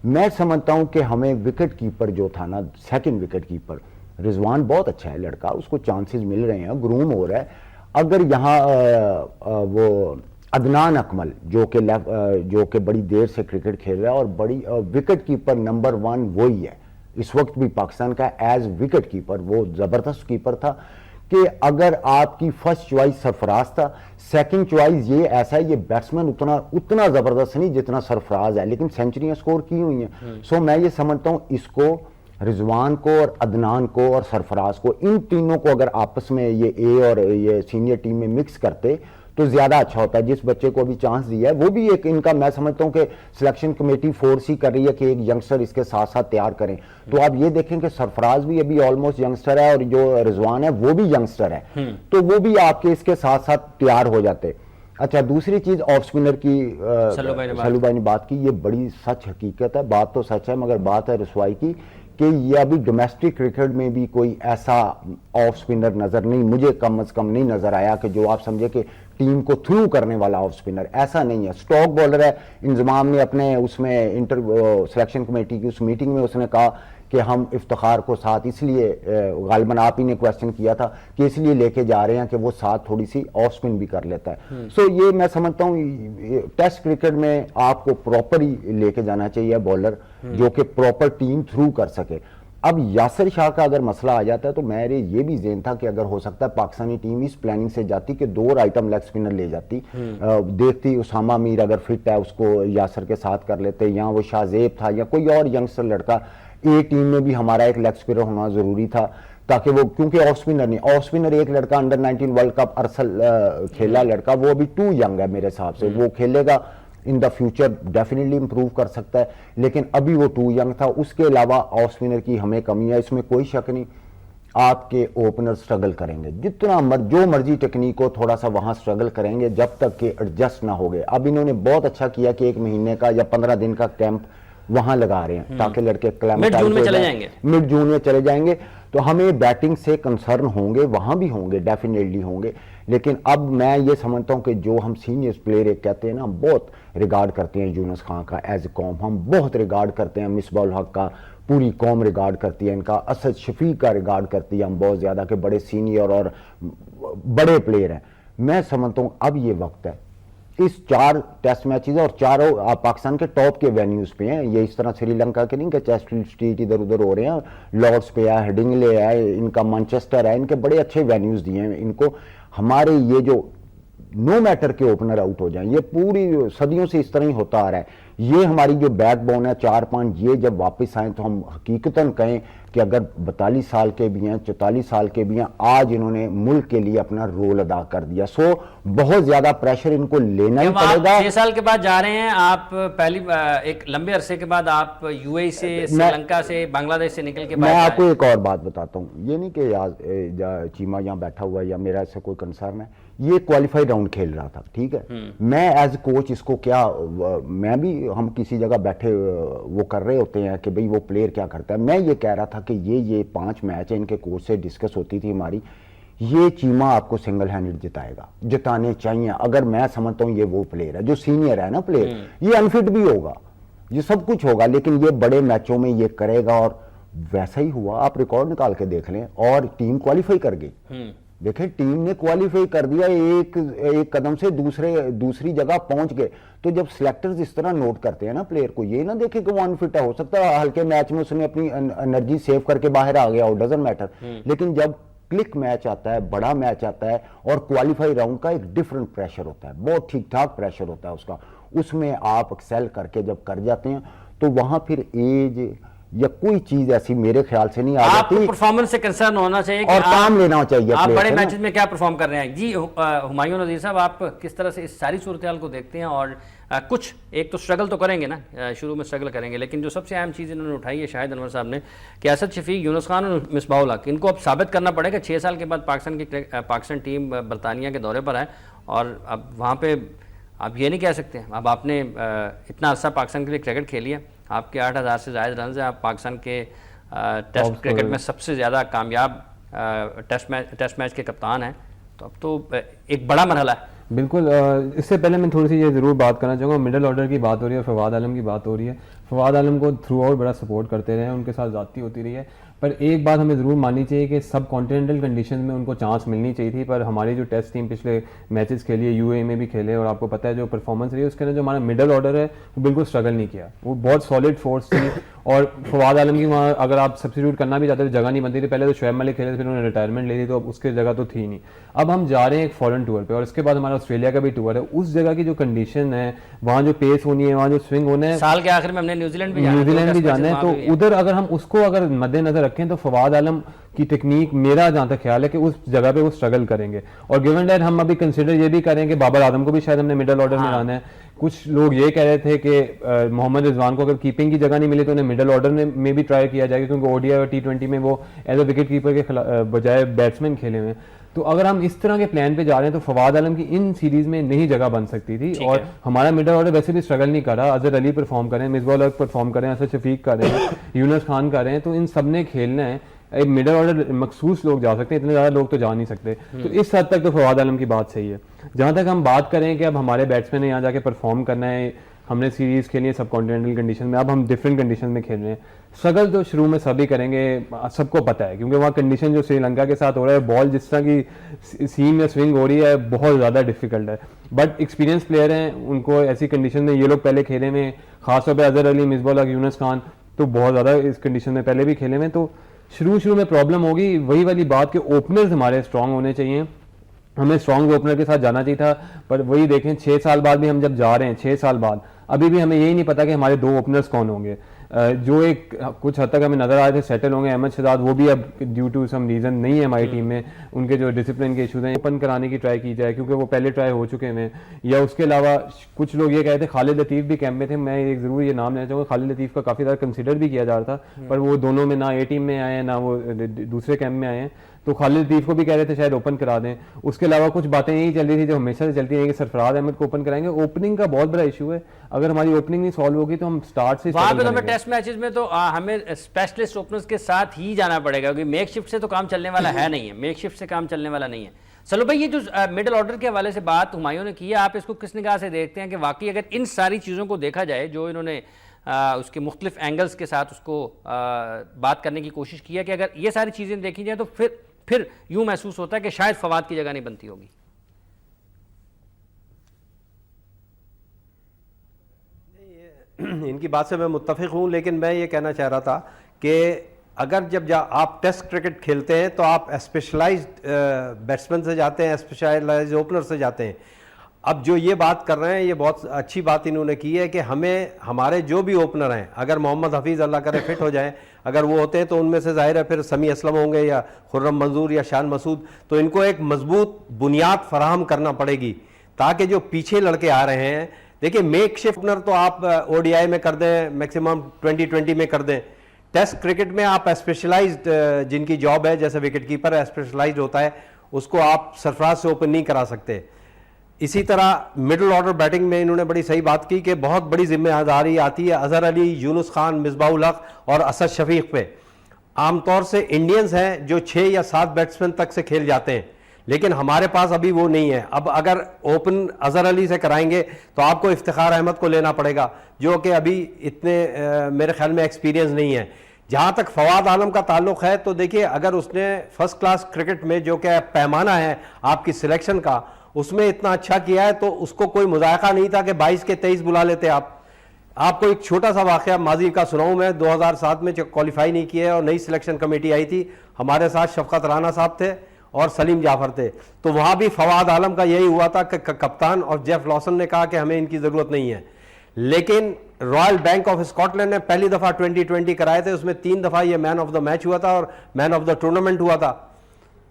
میں سمجھتا ہوں کہ ہمیں وکٹ کیپر جو تھا نا, سیکنڈ وکٹ کیپر رضوان بہت اچھا ہے لڑکا, اس کو چانسز مل رہے ہیں, گروم ہو رہا ہے. اگر یہاں وہ عدنان اکمل جو کہ بڑی دیر سے کرکٹ کھیل رہا ہے, اور بڑی وکٹ کیپر نمبر 1 وہی ہے اس وقت بھی پاکستان کا ایز وکٹ کیپر, وہ زبردست کیپر تھا. کہ اگر آپ کی فرسٹ چوائس سرفراز تھا, سیکنڈ چوائس یہ ایسا ہے, یہ بیٹسمین اتنا زبردست نہیں جتنا سرفراز ہے, لیکن سینچریاں سکور کی ہوئی ہیں. سو میں یہ سمجھتا ہوں اس کو, رضوان کو اور عدنان کو اور سرفراز کو, ان تینوں کو اگر آپس میں یہ اے اور یہ سینئر ٹیم میں مکس کرتے تو زیادہ اچھا ہوتا ہے. جس بچے کو ابھی چانس دیا ہے وہ بھی ایک ان کا, میں سمجھتا ہوں کہ سلیکشن کمیٹی فورس ہی کر رہی ہے کہ ایک ینگسٹر اس کے ساتھ ساتھ تیار کریں. تو آپ یہ دیکھیں کہ سرفراز بھی ابھی آلموسٹ ینگسٹر ہے, اور جو رضوان ہے وہ بھی ینگسٹر ہے, تو وہ بھی آپ کے اس کے ساتھ ساتھ تیار ہو جاتے. اچھا, دوسری چیز آف سپنر کی سلو بھائی نے بات کی, یہ بڑی سچ حقیقت ہے, بات تو سچ ہے, مگر بات ہے رسوائی کی کہ یہ ابھی ڈومیسٹک کرکٹ میں بھی کوئی ایسا آف سپنر نظر نہیں, مجھے کم از کم نہیں نظر آیا کہ جو آپ سمجھے کہ ٹیم کو تھرو کرنے والا آف سپنر, ایسا نہیں ہے. سٹاک بالر ہے, انضمام نے اپنے اس میں سلیکشن کمیٹی کی اس میٹنگ میں اس نے کہا کہ ہم افتخار کو ساتھ اس لیے, غالباً آپ ہی نے کویسچن کیا تھا, کہ اس لیے لے کے جا رہے ہیں کہ وہ ساتھ تھوڑی سی آف سپن بھی کر لیتا ہے. سو یہ میں سمجھتا ہوں ٹیسٹ کرکٹ میں آپ کو پراپر ہی لے کے جانا چاہیے بالر, جو کہ پراپر ٹیم تھرو کر سکے. اب یاسر شاہ کا اگر مسئلہ آ جاتا ہے تو میرے یہ بھی ذہن تھا کہ اگر ہو سکتا ہے پاکستانی ٹیم اس پلاننگ سے جاتی کہ 2 آئٹم لیگ سپنر لے جاتی, دیکھتی اسامہ میر اگر فٹ ہے اس کو یاسر کے ساتھ کر لیتے, یا وہ شاہ زیب تھا یا کوئی اور ینگسٹر لڑکا. اے ٹیم میں بھی ہمارا ایک لیگ سپنر ہونا ضروری تھا, تاکہ وہ, کیونکہ آف سپنر نہیں, آف سپنر ایک لڑکا انڈر 19 ورلڈ کپ ارسل کھیلا لڑکا, وہ ابھی ٹو ینگ ہے میرے حساب سے, وہ کھیلے گا ان دا فیوچر ڈیفینیٹلی امپروو کر سکتا ہے, لیکن ابھی وہ ٹو ینگ تھا. اس کے علاوہ آف سپنر کی ہمیں کمی ہے, اس میں کوئی شک نہیں. آپ کے اوپنر سٹرگل کریں گے، جتنا جو مرضی ٹیکنیک ہو تھوڑا سا وہاں سٹرگل کریں گے جب تک کہ ایڈجسٹ نہ ہو گئے. اب انہوں نے بہت اچھا کیا کہ 1 مہینے کا یا 15 دن کا کیمپ وہاں لگا رہے ہیں تاکہ لڑکے مڈ جون میں چلے جائیں گے. مڈ جون میں چلے جائیں گے. تو ہمیں بیٹنگ سے کنسرن ہوں گے، وہاں بھی ہوں گے، ڈیفینیٹلی ہوں گے. لیکن اب میں یہ سمجھتا ہوں کہ جو ہم سینئر پلیئر کہتے ہیں نا، بہت ریگارڈ کرتے ہیں یونس خان کا ایز اے قوم، ہم بہت ریگارڈ کرتے ہیں. مصباح الحق کا پوری قوم ریگارڈ کرتی ہے، ان کا اسد شفیق کا ریگارڈ کرتی ہے ہم بہت زیادہ، کہ بڑے سینئر اور بڑے پلیئر ہیں. میں سمجھتا ہوں اب یہ وقت ہے، اس 4 ٹیسٹ میچز اور چاروں پاکستان کے ٹاپ کے وینیوز پہ ہیں. یہ اس طرح سری لنکا کے نہیں کہ چیسٹر اسٹریٹ ادھر ادھر ہو رہے ہیں. لارڈس پہ ہے، ہیڈنگلے ہے، ان کا مانچسٹر ہے، ان کے بڑے اچھے وینیوز دیے ہیں ان کو. ہمارے یہ جو نو میٹر کے اوپنر آؤٹ ہو جائیں، یہ پوری صدیوں سے اس طرح ہی ہوتا آ رہا ہے. یہ ہماری جو بیک بون ہے 4-5، یہ جب واپس آئیں تو ہم حقیقتاً کہیں کہ اگر 42 سال کے بھی ہیں، 44 سال کے بھی ہیں، آج انہوں نے ملک کے لیے اپنا رول ادا کر دیا. سو بہت زیادہ پریشر ان کو لینا ہی پڑے گا. 6 سال کے بعد جا رہے ہیں آپ، پہلی ایک لمبے عرصے کے بعد آپ یو اے سے، سری لنکا سے، بنگلہ دیش سے نکل کے میں آپ کو ایک اور بات بتاتا ہوں. یہ نہیں کہ چیما یہاں بیٹھا ہوا ہے یا میرا اس سے کوئی کنسرن ہے. یہ کوالیفائی راؤنڈ کھیل رہا تھا، ٹھیک ہے. میں ایز کوچ اس کو کیا، میں بھی ہم کسی جگہ بیٹھے وہ کر رہے ہوتے ہیں کہ بھئی وہ پلیئر کیا کرتا ہے. میں یہ کہہ رہا تھا کہ یہ 5 میچ ہیں، ان کے کوچ سے ڈسکس ہوتی تھی ہماری، یہ چیما آپ کو سنگل ہینڈڈ جتائے گا، جتانے چاہیے. اگر میں سمجھتا ہوں یہ وہ پلیئر ہے جو سینئر ہے نا پلیئر، یہ انفٹ بھی ہوگا، یہ سب کچھ ہوگا، لیکن یہ بڑے میچوں میں یہ کرے گا. اور ویسا ہی ہوا، آپ ریکارڈ نکال کے دیکھ لیں. اور ٹیم کوالیفائی کر گئی، دیکھیں ٹیم نے کوالیفائی کر دیا، ایک قدم سے دوسری جگہ پہنچ گئے. تو جب سلیکٹرز اس طرح نوٹ کرتے ہیں نا پلیئر کو، یہ نہ دیکھیں کہ وہ انفٹ ہے، ہو سکتا ہے ہلکے میچ میں اس نے اپنی انرجی سیو کر کے باہر آ گیا، ڈزنٹ میٹر. لیکن جب کلک میچ آتا ہے، بڑا میچ آتا ہے، اور کوالیفائی راؤنڈ کا ایک ڈفرنٹ پریشر ہوتا ہے، بہت ٹھیک ٹھاک پریشر ہوتا ہے اس کا. اس میں آپ ایکسل کر کے جب کر جاتے ہیں تو وہاں پھر ایج یا کوئی چیز ایسی میرے خیال سے نہیں آ آپ جاتی. کو پرفارمنس سے کنسرن ہونا چاہیے اور کام لینا چاہیے آپ پلیئر بڑے سے نا. میچز میں کیا پرفارم کر رہے ہیں. جی ہمایوں نذیر صاحب، آپ کس طرح سے اس ساری صورتحال کو دیکھتے ہیں؟ اور کچھ ایک تو سٹرگل تو کریں گے نا، شروع میں سٹرگل کریں گے، لیکن جو سب سے اہم چیز انہوں نے اٹھائی ہے شاہد انور صاحب نے کہ اسد شفیق، یونس خان اور مصباح الحق، ان کو اب ثابت کرنا پڑے گا. 6 سال کے بعد پاکستان ٹیم برطانیہ کے دورے پر ہے، اور اب وہاں پہ آپ یہ نہیں کہہ سکتے. اب آپ نے اتنا عرصہ پاکستان کے لیے کرکٹ کھیلی ہے، آپ کے 8000 سے زائد رنز ہیں، آپ پاکستان کے ٹیسٹ کرکٹ میں سب سے زیادہ کامیاب ٹیسٹ میچ کے کپتان ہیں. تو اب تو ایک بڑا مرحلہ ہے. بالکل. اس سے پہلے میں تھوڑی سی یہ ضرور بات کرنا چاہوں گا، مڈل آرڈر کی بات ہو رہی ہے، فواد عالم کی بات ہو رہی ہے. فواد عالم کو تھرو آؤٹ بڑا سپورٹ کرتے رہے ہیں، ان کے ساتھ زیادتی ہوتی رہی ہے. پر ایک بات ہمیں ضرور ماننی چاہیے کہ سب کانٹیننٹل کنڈیشن میں ان کو چانس ملنی چاہیے تھی. پر ہماری جو ٹیسٹ ٹیم پچھلے میچز کھیلی ہے، یو اے میں بھی کھیلے، اور آپ کو پتہ ہے جو پرفارمنس رہی ہے اس کے اندر جو ہمارا مڈل آرڈر ہے وہ بالکل اسٹرگل نہیں کیا، وہ بہت سالڈ فورس تھی. اور فواد عالم کی وہاں اگر آپ سبسٹیوٹ کرنا بھی چاہتے تو جگہ نہیں بنتی تھی. پہلے تو شعیب ملک کھیلے، پھر انہوں نے ریٹائرمنٹ لے لی، تو اب اس کی جگہ تو تھی نہیں. اب ہم جا رہے ہیں ایک فورن ٹور پہ، اور اس کے بعد ہمارا آسٹریلیا کا بھی ٹور ہے. اس جگہ کی جو کنڈیشن ہے، وہاں جو پیس ہونی ہے، وہاں جو سوئنگ ہونا ہے، سال کے آخر میں ہم نے نیوزی لینڈ بھی جانا ہے. تو ادھر اگر ہم اس کو اگر مد نظر رکھیں تو فواد عالم کی ٹیکنیک، میرا جہاں تک خیال ہے کہ اس جگہ پہ وہ اسٹرگل کریں گے. اور گیون دیٹ ہم ابھی کنسیڈر یہ بھی کریں کہ بابر اعظم کو بھی شاید ہم نے مڈل آرڈر میں لانا ہے. کچھ لوگ یہ کہہ رہے تھے کہ محمد رضوان کو اگر کیپنگ کی جگہ نہیں ملی تو انہیں مڈل آرڈر میں بھی ٹرائی کیا جائے گا، کیونکہ او ڈی آئی اور T20 میں وہ ایز اے وکٹ کیپر کے بجائے بیٹسمین کھیلے ہوئے ہیں. تو اگر ہم اس طرح کے پلان پہ جا رہے ہیں تو فواد عالم کی ان سیریز میں نہیں جگہ بن سکتی تھی. اور ہمارا مڈل آرڈر ویسے بھی اسٹرگل نہیں کر رہا. اظہر علی پرفارم کر رہے ہیں، مصباح الحق پرفارم کر رہے ہیں، اسد شفیق کر رہے ہیں، یونس خان کر رہے ہیں. تو ان سب نے کھیلنا ہے. ایک مڈل آرڈر مخصوص لوگ جا سکتے ہیں، اتنے زیادہ لوگ تو جا نہیں سکتے. تو اس حد تک تو فواد عالم کی بات صحیح ہے. جہاں تک ہم بات کریں کہ اب ہمارے بیٹسمین نے یہاں جا کے پرفارم کرنا ہے، ہم نے سیریز کھیلی ہے سب کانٹیننٹل کنڈیشن میں، اب ہم ڈفرینٹ کنڈیشن میں کھیل رہے ہیں. اسٹرگل تو شروع میں سبھی کریں گے، سب کو پتہ ہے، کیونکہ وہاں کنڈیشن جو سری لنکا کے ساتھ ہو رہا ہے، بال جس طرح کی سیم یا سوئنگ ہو رہی ہے، بہت زیادہ ڈیفیکلٹ ہے. بٹ ایکسپیرینس پلیئر ہیں، ان کو ایسی کنڈیشن میں، یہ لوگ پہلے کھیلے میں، خاص طور پہ اظہر علی، مصباح الحق، یونس خان تو بہت زیادہ اس کنڈیشن میں پہلے بھی کھیلے میں. تو شروع میں پرابلم ہوگی. وہی والی بات کہ اوپنرز ہمارے اسٹرانگ ہونے چاہیے، ہمیں اسٹرانگ اوپنر کے ساتھ جانا چاہیے تھا. پر وہی دیکھیں 6 سال بعد بھی ہم جب جا رہے ہیں، 6 سال بعد ابھی بھی ہمیں یہی نہیں پتا کہ ہمارے 2 اوپنرز کون ہوں گے. جو ایک کچھ حد تک ہمیں نظر آئے تھے سیٹل ہوں گے. احمد شہزاد وہ بھی اب ڈیو ٹو سم ریزن نہیں ہے ہماری ٹیم میں, ان کے جو ڈسپلن کے ایشوز ہیں اوپن کرانے کی ٹرائی کی جائے کیونکہ وہ پہلے ٹرائی ہو چکے ہیں. یا اس کے علاوہ کچھ لوگ یہ کہتے ہیں خالد لطیف بھی کیمپ میں تھے, میں ایک ضرور یہ نام لینا چاہوں گا, خالد لطیف کا کافی زیادہ کنسیڈر بھی کیا جا رہا تھا پر وہ دونوں میں نہ اے ٹیم میں آئے ہیں نہ وہ دوسرے کیمپ میں آئے ہیں, تو خالد لطیف کو بھی کہہ رہے تھے شاید اوپن کرا دیں. اس کے علاوہ کچھ باتیں یہی چل رہی تھی جو ہمیشہ سے چلتی ہیں کہ سرفراز احمد کو اوپن کرائیں گے. اوپننگ کا بہت بڑا ایشو ہے, اگر ہماری اوپننگ نہیں سالو ہوگی تو ہم سٹارٹ سے وہاں پہ تو ہمیں ٹیسٹ میچز میں تو ہمیں اسپیشلسٹ اوپنرز کے ساتھ ہی جانا پڑے گا کیونکہ میک شفٹ سے تو کام چلنے والا ہے نہیں ہے, میک شفٹ سے کام چلنے والا نہیں ہے. چلو بھائی, یہ جو مڈل آرڈر کے حوالے سے بات ہمایوں نے کی ہے, آپ اس کو کس نگاہ سے دیکھتے ہیں کہ واقعی اگر ان ساری چیزوں کو دیکھا جائے جو انہوں نے اس کے مختلف اینگلز کے ساتھ اس کو بات کرنے کی کوشش کی ہے کہ اگر یہ ساری چیزیں دیکھی جائیں تو پھر یوں محسوس ہوتا ہے کہ شاید فواد کی جگہ نہیں بنتی ہوگی. ان کی بات سے میں متفق ہوں, لیکن میں یہ کہنا چاہ رہا تھا کہ اگر جب آپ ٹیسٹ کرکٹ کھیلتے ہیں تو آپ اسپیشلائزڈ بیٹسمین سے جاتے ہیں, اسپیشلائزڈ اوپنر سے جاتے ہیں. اب جو یہ بات کر رہے ہیں یہ بہت اچھی بات انہوں نے کی ہے کہ ہمارے جو بھی اوپنر ہیں اگر محمد حفیظ اللہ کرے فٹ ہو جائیں, اگر وہ ہوتے ہیں تو ان میں سے ظاہر ہے پھر سمیع اسلم ہوں گے یا خرم منظور یا شان مسعود, تو ان کو ایک مضبوط بنیاد فراہم کرنا پڑے گی تاکہ جو پیچھے لڑکے آ رہے ہیں, دیکھیں میک شفٹ اوپنر تو آپ او ڈی آئی میں کر دیں, میکسیمم 2020 میں کر دیں. ٹیسٹ کرکٹ میں آپ اسپیشلائزڈ جن کی جاب ہے جیسے وکٹ کیپر اسپیشلائزڈ ہوتا ہے, اس کو آپ سرفراز سے اوپن نہیں کرا سکتے. اسی طرح مڈل آرڈر بیٹنگ میں انہوں نے بڑی صحیح بات کی کہ بہت بڑی ذمہ داری آتی ہے اظہر علی, یونس خان, مصباح الحق اور اسد شفیق پہ. عام طور سے انڈینز ہیں جو 6 یا 7 بیٹسمین تک سے کھیل جاتے ہیں, لیکن ہمارے پاس ابھی وہ نہیں ہے. اب اگر اوپن اظہر علی سے کرائیں گے تو آپ کو افتخار احمد کو لینا پڑے گا جو کہ ابھی اتنے میرے خیال میں ایکسپیرینس نہیں ہے. جہاں تک فواد عالم کا تعلق ہے تو دیکھیے اگر اس نے فرسٹ کلاس کرکٹ میں جو کہ پیمانہ ہے آپ کی سلیکشن کا, اس میں اتنا اچھا کیا ہے تو اس کو کوئی مذائقہ نہیں تھا کہ 22 کے 23 بلا لیتے. آپ کو ایک چھوٹا سا واقعہ ماضی کا سناؤں میں, 2007 میں جو کوالیفائی نہیں کیا ہے اور نئی سلیکشن کمیٹی آئی تھی, ہمارے ساتھ شفقت رانا صاحب تھے اور سلیم جعفر تھے, تو وہاں بھی فواد عالم کا یہی ہوا تھا کہ کپتان اور جیف لاسن نے کہا کہ ہمیں ان کی ضرورت نہیں ہے. لیکن Royal Bank of Scotland نے پہلی دفعہ 2020 کرائے تھے, اس میں 3 دفعہ یہ مین آف دا میچ ہوا تھا اور مین آف دا ٹورنامنٹ ہوا تھا.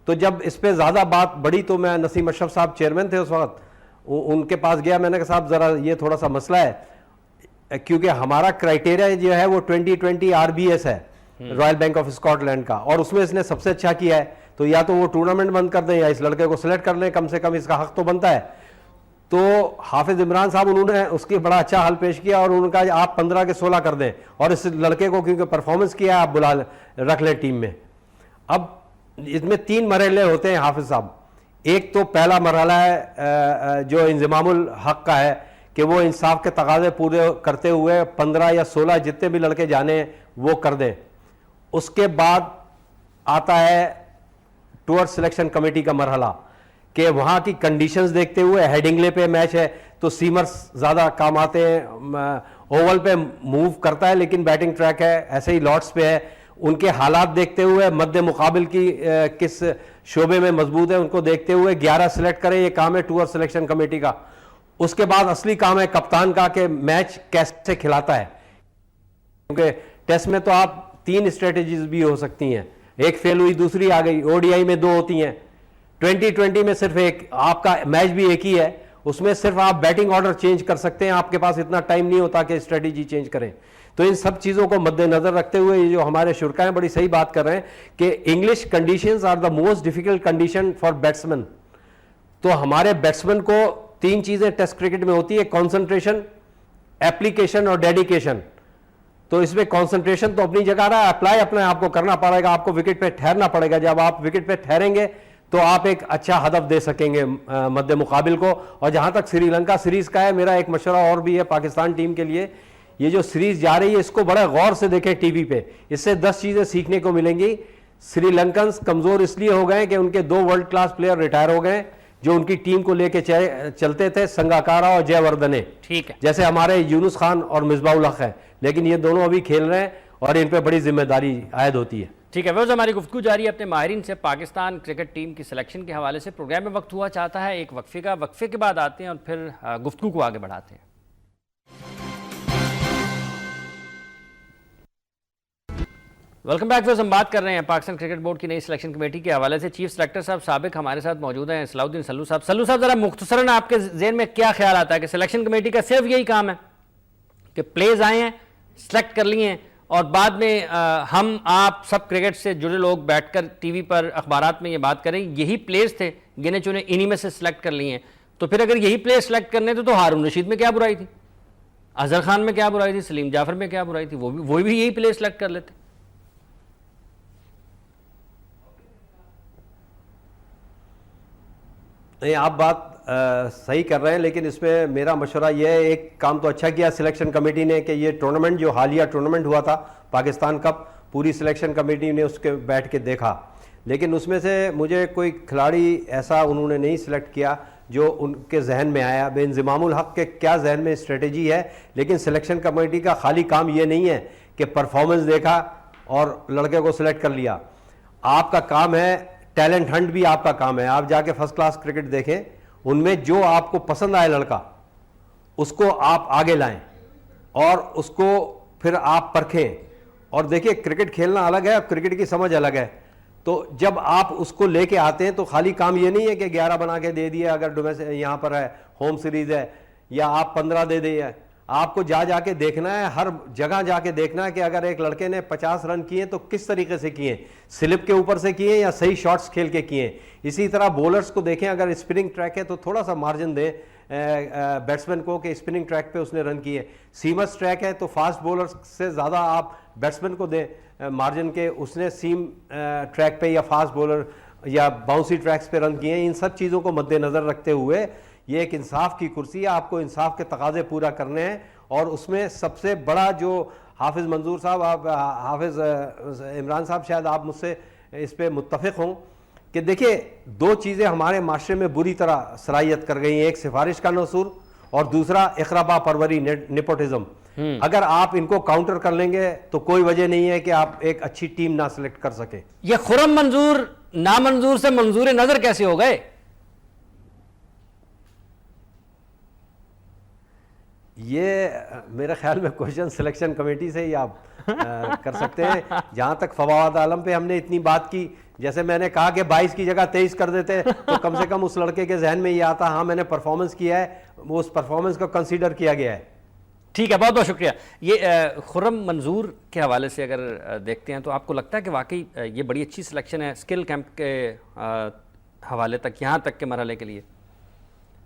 تو جب اس پہ زیادہ بات بڑھی تو میں نسیم اشرف صاحب چیئرمین تھے اس وقت, ان کے پاس گیا, میں نے کہا صاحب ذرا یہ تھوڑا سا مسئلہ ہے کیونکہ ہمارا کرائٹیریا جو ہے وہ 2020 RBS ہے Royal Bank of Scotland کا, اور اس میں اس نے سب سے اچھا کیا ہے, تو یا تو وہ ٹورنامنٹ بند کر دیں یا اس لڑکے کو سلیکٹ کر لیں, کم سے کم اس کا حق تو بنتا ہے. تو حافظ عمران صاحب انہوں نے اس کی بڑا اچھا حل پیش کیا اور انہوں نے کہا آپ 15 کے 16 کر دیں اور اس لڑکے کو کیونکہ پرفارمنس کیا ہے آپ بلا رکھ لیں ٹیم میں. اب اس میں 3 مرحلے ہوتے ہیں حافظ صاحب. ایک تو پہلا مرحلہ ہے جو انضمام الحق کا ہے کہ وہ انصاف کے تقاضے پورے کرتے ہوئے 15 یا 16 جتنے بھی لڑکے جانے ہیں وہ کر دیں. اس کے بعد آتا ہے ٹور سلیکشن کمیٹی کا مرحلہ کہ وہاں کی کنڈیشنز دیکھتے ہوئے, ہیڈنگلے پہ میچ ہے تو سیمرز زیادہ کام آتے ہیں, اوول پہ موو کرتا ہے لیکن بیٹنگ ٹریک ہے, ایسے ہی لارڈس پہ ہے, ان کے حالات دیکھتے ہوئے مد مقابل کی کس شعبے میں مضبوط ہے ان کو دیکھتے ہوئے 11 سلیکٹ کریں, یہ کام ہے ٹور سلیکشن کمیٹی کا. اس کے بعد اصلی کام ہے کپتان کا کہ میچ کیسے کھلاتا ہے, کیونکہ ٹیسٹ میں تو آپ 3 اسٹریٹجیز بھی ہو سکتی ہیں, ایک فیل ہوئی دوسری آ گئی, او ڈی آئی میں 2 ہوتی ہیں, 2020 میں صرف ایک, آپ کا میچ بھی ایک ہی ہے, اس میں صرف آپ بیٹنگ آرڈر چینج کر سکتے ہیں, آپ کے پاس اتنا ٹائم نہیں ہوتا کہ اسٹریٹجی چینج کریں. تو ان سب چیزوں کو مد نظر رکھتے ہوئے یہ جو ہمارے شرکا ہیں بڑی صحیح بات کر رہے ہیں کہ English conditions are the most difficult condition for batsmen. تو ہمارے بیٹسمین کو 3 چیزیں ٹیسٹ کرکٹ میں ہوتی ہے, کانسنٹریشن, ایپلیکیشن اور ڈیڈیکیشن. تو اس میں کانسنٹریشن تو اپنی جگہ رہا ہے, اپلائی اپنے آپ کو کرنا پڑے گا, آپ کو وکٹ پہ ٹھہرنا پڑے گا. جب آپ وکٹ پہ ٹھہریں گے تو آپ ایک اچھا ہدف دے سکیں گے مد مقابل کو. اور جہاں تک سری لنکا سیریز کا ہے, میرا ایک مشورہ اور بھی ہے پاکستان ٹیم کے لیے, یہ جو سیریز جا رہی ہے اس کو بڑے غور سے دیکھیں ٹی وی پہ, اس سے 10 چیزیں سیکھنے کو ملیں گی. سری لنکنز کمزور اس لیے ہو گئے کہ ان کے 2 ورلڈ کلاس پلیئر ریٹائر ہو گئے جو ان کی ٹیم کو لے کے چلتے تھے, سنگاکارا اور جے وردھنے. ٹھیک ہے, جیسے ہمارے یونس خان اور مصباح الحق ہے, لیکن یہ دونوں ابھی کھیل رہے ہیں اور ان پہ بڑی ذمہ داری عائد ہوتی ہے. ٹھیک ہے. ویسے ہماری گفتگو جاری ہے اپنے ماہرین سے پاکستان کرکٹ ٹیم کی سلیکشن کے حوالے سے. پروگرام میں وقت ہوا چاہتا ہے ایک وقفے کا, وقفے کے بعد آتے ہیں اور پھر گفتگو کو آگے بڑھاتے ہیں. ویلکم بیک ویز. ہم بات کر رہے ہیں پاکستان کرکٹ بورڈ کی نئی سلیکشن کمیٹی کے حوالے سے. چیف سلیکٹر صاحب سابق ہمارے ساتھ موجود ہیں, صلاح الدین سلو صاحب. سلو صاحب, ذرا مختصراً آپ کے ذہن میں کیا خیال آتا ہے کہ سلیکشن کمیٹی کا صرف یہی کام ہے کہ پلیز آئے ہیں, سلیکٹ کر لیے ہیں, اور بعد میں ہم آپ سب کرکٹ سے جڑے لوگ بیٹھ کر ٹی وی پر اخبارات میں یہ بات کریں یہی پلیئرز تھے گنے چنے, انہی میں سے سلیکٹ کر لیے ہیں؟ تو پھر اگر یہی پلیئر سلیکٹ کرنے تو ہارون رشید میں کیا برائی تھی, اظہر خان میں کیا برائی تھی, سلیم جعفر میں کیا برائی تھی, وہ بھی یہی پلیئر سلیکٹ کر لیتے. نہیں, آپ بات صحیح کر رہے ہیں, لیکن اس میں میرا مشورہ یہ ہے, ایک کام تو اچھا کیا سلیکشن کمیٹی نے کہ یہ ٹورنامنٹ جو حالیہ ٹورنامنٹ ہوا تھا پاکستان کپ, پوری سلیکشن کمیٹی نے اس کے بیٹھ کے دیکھا, لیکن اس میں سے مجھے کوئی کھلاڑی ایسا انہوں نے نہیں سلیکٹ کیا جو ان کے ذہن میں آیا. بے انضمام الحق کے کیا ذہن میں اسٹریٹجی ہے, لیکن سلیکشن کمیٹی کا خالی کام یہ نہیں ہے کہ پرفارمنس دیکھا اور لڑکے کو سلیکٹ کر لیا. آپ کا کام ہے ٹیلنٹ ہنٹ, بھی آپ کا کام ہے. آپ جا کے فرسٹ کلاس کرکٹ دیکھیں, ان میں جو آپ کو پسند آئے لڑکا اس کو آپ آگے لائیں اور اس کو پھر آپ پرکھیں. اور دیکھیں کرکٹ کھیلنا الگ ہے اور کرکٹ کی سمجھ الگ ہے, تو جب آپ اس کو لے کے آتے ہیں تو خالی کام یہ نہیں ہے کہ 11 بنا کے دے دیا اگر یہاں پر ہے ہوم سیریز ہے, یا آپ 15 دے دیں. آپ کو جا کے دیکھنا ہے, ہر جگہ جا کے دیکھنا ہے کہ اگر ایک لڑکے نے 50 رن کیے تو کس طریقے سے کیے, سلپ کے اوپر سے کیے یا صحیح شاٹس کھیل کے کیے. اسی طرح بولرز کو دیکھیں, اگر اسپننگ ٹریک ہے تو تھوڑا سا مارجن دیں بیٹسمین کو کہ اسپننگ ٹریک پہ اس نے رن کیے. سیمس ٹریک ہے تو فاسٹ بولر سے زیادہ آپ بیٹسمین کو دیں مارجن کے اس نے سیم ٹریک پہ یا فاسٹ بولر یا باؤنسی ٹریکس پہ رن کیے. ان سب چیزوں کو مد نظر رکھتے ہوئے یہ ایک انصاف کی کرسی ہے, آپ کو انصاف کے تقاضے پورا کرنے ہیں. اور اس میں سب سے بڑا جو حافظ منظور صاحب, آپ حافظ عمران صاحب شاید آپ مجھ سے اس پہ متفق ہوں کہ دیکھیں دو چیزیں ہمارے معاشرے میں بری طرح صلاحیت کر گئی ہیں, ایک سفارش کا نصور اور دوسرا اقربا پروری نیپوٹزم. اگر آپ ان کو کاؤنٹر کر لیں گے تو کوئی وجہ نہیں ہے کہ آپ ایک اچھی ٹیم نہ سلیکٹ کر سکیں. یہ خرم منظور نامنظور سے منظور نظر کیسے ہو گئے؟ یہ میرے خیال میں کوشچن سلیکشن کمیٹی سے ہی آپ کر سکتے ہیں. جہاں تک فواد عالم پہ ہم نے اتنی بات کی, جیسے میں نے کہا کہ 22 کی جگہ 23 کر دیتے تو کم سے کم اس لڑکے کے ذہن میں یہ آتا ہاں میں نے پرفارمنس کیا ہے, وہ اس پرفارمنس کو کنسیڈر کیا گیا ہے. ٹھیک ہے, بہت بہت شکریہ. یہ خرم منظور کے حوالے سے اگر دیکھتے ہیں تو آپ کو لگتا ہے کہ واقعی یہ بڑی اچھی سلیکشن ہے اسکل کیمپ کے حوالے تک, یہاں تک کے مرحلے کے لیے؟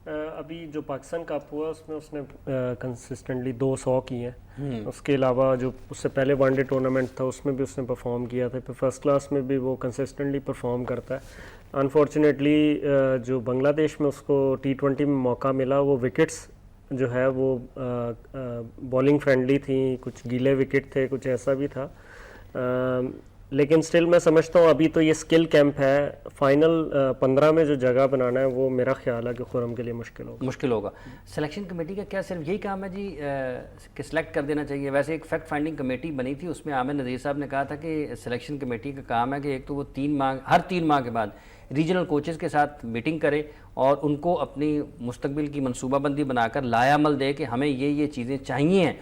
ابھی جو پاکستان کپ ہوا اس میں اس نے کنسسٹنٹلی 200 کی ہیں. اس کے علاوہ جو اس سے پہلے ون ڈے ٹورنامنٹ تھا اس میں بھی اس نے پرفارم کیا تھا, پھر فرسٹ کلاس میں بھی وہ کنسسٹنٹلی پرفارم کرتا ہے. انفارچونیٹلی جو بنگلہ دیش میں اس کو T20 میں موقع ملا, وہ وکٹس جو ہے وہ بالنگ فرینڈلی تھیں, کچھ گیلے وکٹ تھے, کچھ ایسا بھی تھا. لیکن سٹل میں سمجھتا ہوں ابھی تو یہ سکل کیمپ ہے, فائنل 15 میں جو جگہ بنانا ہے وہ میرا خیال ہے کہ خرم کے لیے مشکل ہوگا. سلیکشن کمیٹی کا کیا صرف یہی کام ہے جی کہ سلیکٹ کر دینا چاہیے؟ ویسے ایک فیکٹ فائنڈنگ کمیٹی بنی تھی, اس میں عامر نذیر صاحب نے کہا تھا کہ سلیکشن کمیٹی کا کام ہے کہ ایک تو وہ ہر 3 ماہ کے بعد ریجنل کوچز کے ساتھ میٹنگ کرے اور ان کو اپنی مستقبل کی منصوبہ بندی بنا کر لائے عمل دے کہ ہمیں یہ چیزیں چاہیے ہیں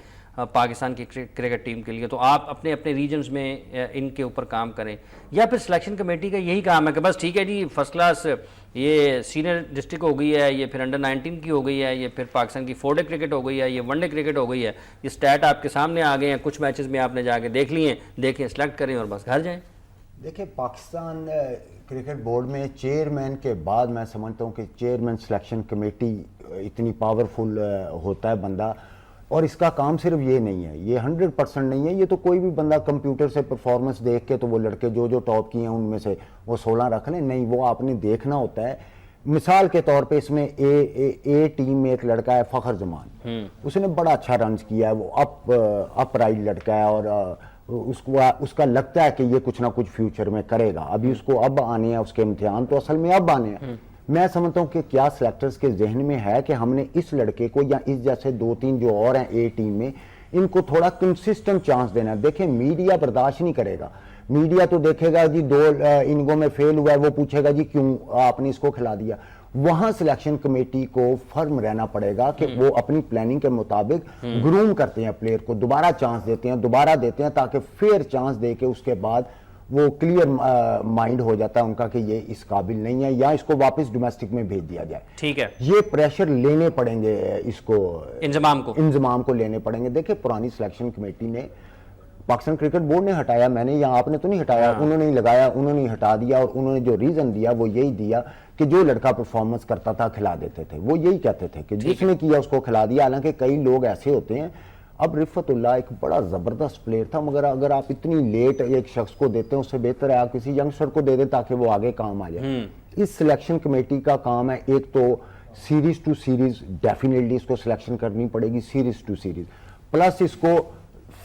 پاکستان کی کرکٹ ٹیم کے لیے, تو آپ اپنے ریجنز میں ان کے اوپر کام کریں. یا پھر سلیکشن کمیٹی کا یہی کام ہے کہ بس ٹھیک ہے جی فرسٹ کلاس یہ سینئر ڈسٹرکٹ ہو گئی ہے, یہ پھر انڈر 19 کی ہو گئی ہے, یہ پھر پاکستان کی 4 ڈے کرکٹ ہو گئی ہے, یہ 1 ڈے کرکٹ ہو گئی ہے, یہ سٹیٹ آپ کے سامنے آ گئے ہیں, کچھ میچز میں آپ نے جا کے دیکھ لیے, دیکھیں سلیکٹ کریں اور بس گھر جائیں. دیکھیں پاکستان کرکٹ بورڈ میں چیئرمین کے بعد میں سمجھتا ہوں کہ چیئرمین سلیکشن کمیٹی اتنی پاورفل ہوتا ہے بندہ, اور اس کا کام صرف یہ نہیں ہے, یہ 100% نہیں ہے. یہ تو کوئی بھی بندہ کمپیوٹر سے پرفارمنس دیکھ کے تو وہ لڑکے جو ٹاپ کیے ہیں ان میں سے وہ 16 رکھ لیں, نہیں, وہ آپ نے دیکھنا ہوتا ہے. مثال کے طور پہ اس میں اے ٹیم میں ایک لڑکا ہے فخر زمان, اس نے بڑا اچھا رنز کیا ہے, وہ اپ رائٹ لڑکا ہے اور اس کا لگتا ہے کہ یہ کچھ نہ کچھ فیوچر میں کرے گا. ابھی اس کو اب آنے ہیں اس کے امتحان, تو اصل میں اب آنے ہیں. میں سمجھتا ہوں کہ کیا سلیکٹرز کے ذہن میں ہے کہ ہم نے اس لڑکے کو یا اس جیسے 2-3 جو اور ہیں اے ٹیم میں, ان کو تھوڑا کنسسٹنٹ چانس دینا ہے. دیکھیں میڈیا برداشت نہیں کرے گا, میڈیا تو دیکھے گا جی 2 اننگوں میں فیل ہوا ہے, وہ پوچھے گا جی کیوں آپ نے اس کو کھلا دیا. وہاں سلیکشن کمیٹی کو فرم رہنا پڑے گا کہ وہ اپنی پلاننگ کے مطابق گروم کرتے ہیں پلیئر کو, دوبارہ چانس دیتے ہیں, دوبارہ دیتے ہیں, تاکہ فیئر چانس دے کے اس کے بعد وہ کلیئر مائنڈ ہو جاتا ہے ان کا کہ یہ اس قابل نہیں ہے, یا اس کو واپس ڈومیسٹک میں بھیج دیا جائے. ٹھیک ہے, یہ پریشر لینے پڑیں گے, اس کو انضمام کو لینے پڑیں گے. دیکھیں پرانی سلیکشن کمیٹی نے, پاکستان کرکٹ بورڈ نے ہٹایا, میں نے یا آپ نے تو نہیں ہٹایا, انہوں نے لگایا, انہوں نے ہٹا دیا, اور انہوں نے جو ریزن دیا وہ یہی دیا کہ جو لڑکا پرفارمنس کرتا تھا کھلا دیتے تھے. وہ یہی کہتے تھے کہ جس نے کیا اس کو کھلا دیا. حالانکہ کئی لوگ ایسے ہوتے ہیں, اب رفت اللہ ایک بڑا زبردست پلیئر تھا, مگر اگر آپ اتنی لیٹ ایک شخص کو دیتے ہیں, اس سے بہتر ہے آپ کسی ینگسٹر کو دے دیں تاکہ وہ آگے کام آ جائے. اس سلیکشن کمیٹی کا کام ہے, ایک تو سیریز ٹو سیریز ڈیفینیٹلی اس کو سلیکشن کرنی پڑے گی, سیریز ٹو سیریز, پلس اس کو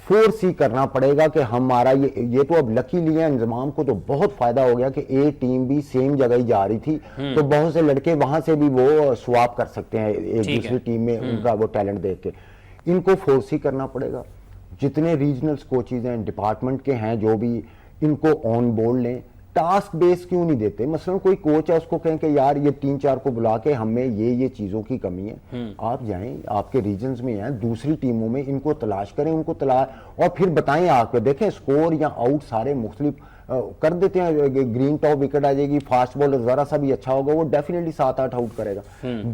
فورس ہی کرنا پڑے گا کہ ہمارا یہ تو اب لکی لیا انضمام کو تو بہت فائدہ ہو گیا کہ اے ٹیم بھی سیم جگہ ہی جا رہی تھی, تو بہت سے لڑکے وہاں سے بھی وہ سواپ کر سکتے ہیں ایک دوسری ٹیم میں ان کا وہ ٹیلنٹ دیکھ کے. ان کو فورس ہی کرنا پڑے گا. جتنے ریجنلز کوچز ہیں, ڈپارٹمنٹ کے ہیں جو بھی, ان کو آن بورڈ لیں. ٹاسک بیس کیوں نہیں دیتے؟ مثلا کوئی کوچ ہے, اس کو کہیں کہ یار یہ 3-4 کو بلا کے ہمیں یہ چیزوں کی کمی ہے, آپ جائیں آپ کے ریجنز میں ہیں, دوسری ٹیموں میں ان کو تلاش کریں, ان کو اور پھر بتائیں آپ کو. دیکھیں سکور یا آؤٹ سارے مختلف کر دیتے ہیں, گرین ٹاپ وکٹ آ جائے گی, فاسٹ بالر ذرا سا بھی اچھا ہوگا وہ ڈیفینیٹلی 7-8 آؤٹ کرے گا.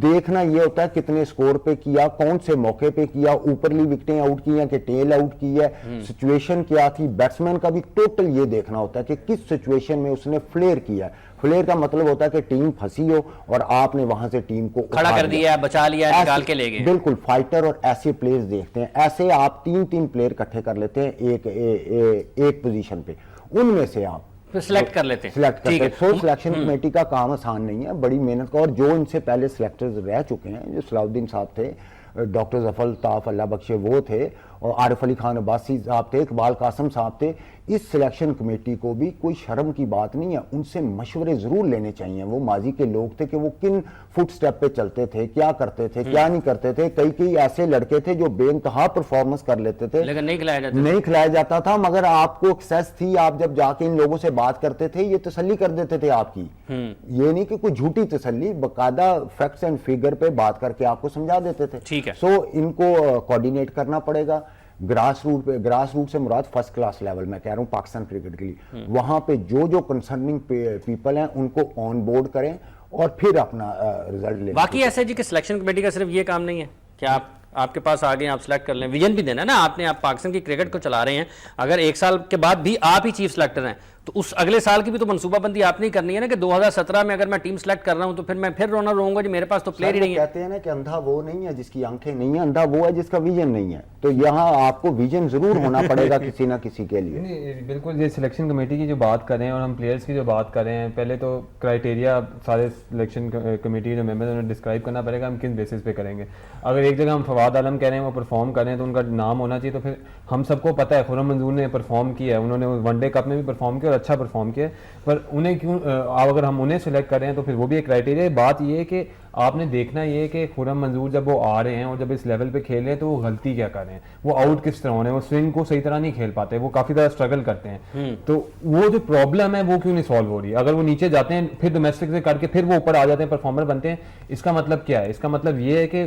دیکھنا یہ ہوتا ہے کتنے سکور پہ کیا, کون سے موقع پہ کیا, اوپرلی وکٹیں آؤٹ کی ہیں کہ ٹیل آؤٹ کی ہے, سچویشن کیا تھی. بیٹسمین کا بھی ٹوٹل یہ دیکھنا ہوتا ہے کہ کس سچویشن میں اس نے فلیئر کیا ہے. فلیئر کا مطلب ہوتا ہے کہ ٹیم پھنسی ہو اور آپ نے وہاں سے ٹیم کو کھڑا کر دیا, بچا لیا, نکال کے لے گئے. بالکل فائٹر اور ایسے پلیئرز دیکھتے ہیں. ایسے آپ 3 پلیئر اکٹھے کر لیتے ہیں ایک پوزیشن پہ, ان میں سے آپ سلیکٹ کر لیتے ہیں. سو سلیکشن کمیٹی کا کام آسان نہیں ہے, بڑی محنت کا. اور جو ان سے پہلے سلیکٹرز رہ چکے ہیں, جو صلاح الدین صاحب تھے, ڈاکٹر ظفر الطاف اللہ بخشے وہ تھے, اور عارف علی خان عباسی صاحب تھے, اقبال قاسم صاحب تھے, اس سلیکشن کمیٹی کو بھی کوئی شرم کی بات نہیں ہے, ان سے مشورے ضرور لینے چاہیے. وہ ماضی کے لوگ تھے کہ وہ کن فٹ سٹیپ پہ چلتے تھے, کیا کرتے تھے, کیا نہیں کرتے تھے. کئی ایسے لڑکے تھے جو بے انتہا پرفارمنس کر لیتے تھے, لیکن نہیں کھلایا جاتا تھا, مگر آپ کو ایکسیس تھی, آپ جب جا کے ان لوگوں سے بات کرتے تھے یہ تسلی کر دیتے تھے آپ کی. یہ نہیں کہ کوئی جھوٹی تسلی, باقاعدہ فیکٹس اینڈ فگر پہ بات کر کے آپ کو سمجھا دیتے تھے. سو ان کو کوارڈینیٹ کرنا پڑے گا. گراس روٹ سے مراد فرسٹ کلاس لیول میں کہہ رہا ہوں پاکستان کرکٹ کے لیے. وہاں پہ جو کنسرننگ پیپل ہیں ان کو آن بورڈ کریں اور پھر اپنا رزلٹ لیں. باقی ایسا ہے جی کہ سلیکشن کمیٹی کا صرف یہ کام نہیں ہے کہ آپ کے پاس آگے آپ سلیکٹ کر لیں, ویژن بھی دینا نا. آپ پاکستان کی کرکٹ کو چلا رہے ہیں, اگر 1 سال کے بعد بھی آپ ہی چیف سلیکٹر ہیں تو اس اگلے سال کی بھی تو منصوبہ بندی آپ نہیں کرنی ہے نا کہ 2017 میں اگر میں ٹیم سلیکٹ کر رہا ہوں تو پھر میں رہوں گا جی میرے پاس تو پلیئر ہی نہیں ہے. کہتے ہیں نا کہ اندھا وہ نہیں ہے جس کی آنکھیں نہیں ہیں, اندھا وہ ہے جس کا ویژن نہیں ہے. تو یہاں آپ کو ویژن ضرور ہونا پڑے گا کسی نہ کسی کے لیے. بالکل, یہ سلیکشن کمیٹی کی جو بات کریں اور ہم پلیئرز کی جو بات کریں, پہلے تو کرائٹیریا سارے سلیکشن کمیٹی کے جو ممبرز ہیں انہیں ڈسکرائب کرنا پڑے گا ہم کس بیسس پہ کریں گے. اگر ایک جگہ ہم فواد عالم کہہ رہے ہیں وہ پرفارم کر رہے ہیں تو ان کا نام ہونا چاہیے. تو پھر ہم سب کو پتہ ہے خرم منظور نے پرفارم کیا ہے, انہوں نے ون ڈے کپ میں بھی پرفارم کیا اور اچھا پرفارم کیا, پر انہیں کیوں اگر ہم انہیں سلیکٹ کر رہے ہیں تو پھر وہ بھی ایک کرائٹیریا ہے. بات یہ ہے کہ آپ نے دیکھنا یہ ہے کہ خرم منظور جب وہ آ رہے ہیں اور جب اس لیول پہ کھیل رہے ہیں تو وہ غلطی کیا کر رہے ہیں, وہ آؤٹ کس طرح ہو رہے ہیں, وہ سوئنگ کو صحیح طرح نہیں کھیل پاتے, وہ کافی زیادہ اسٹرگل کرتے ہیں. تو وہ جو پرابلم ہے وہ کیوں نہیں سالو ہو رہی. اگر وہ نیچے جاتے ہیں پھر ڈومیسٹک سے کر کے پھر وہ اوپر آ جاتے ہیں, پرفارمر بنتے ہیں, اس کا مطلب کیا ہے؟ اس کا مطلب یہ ہے کہ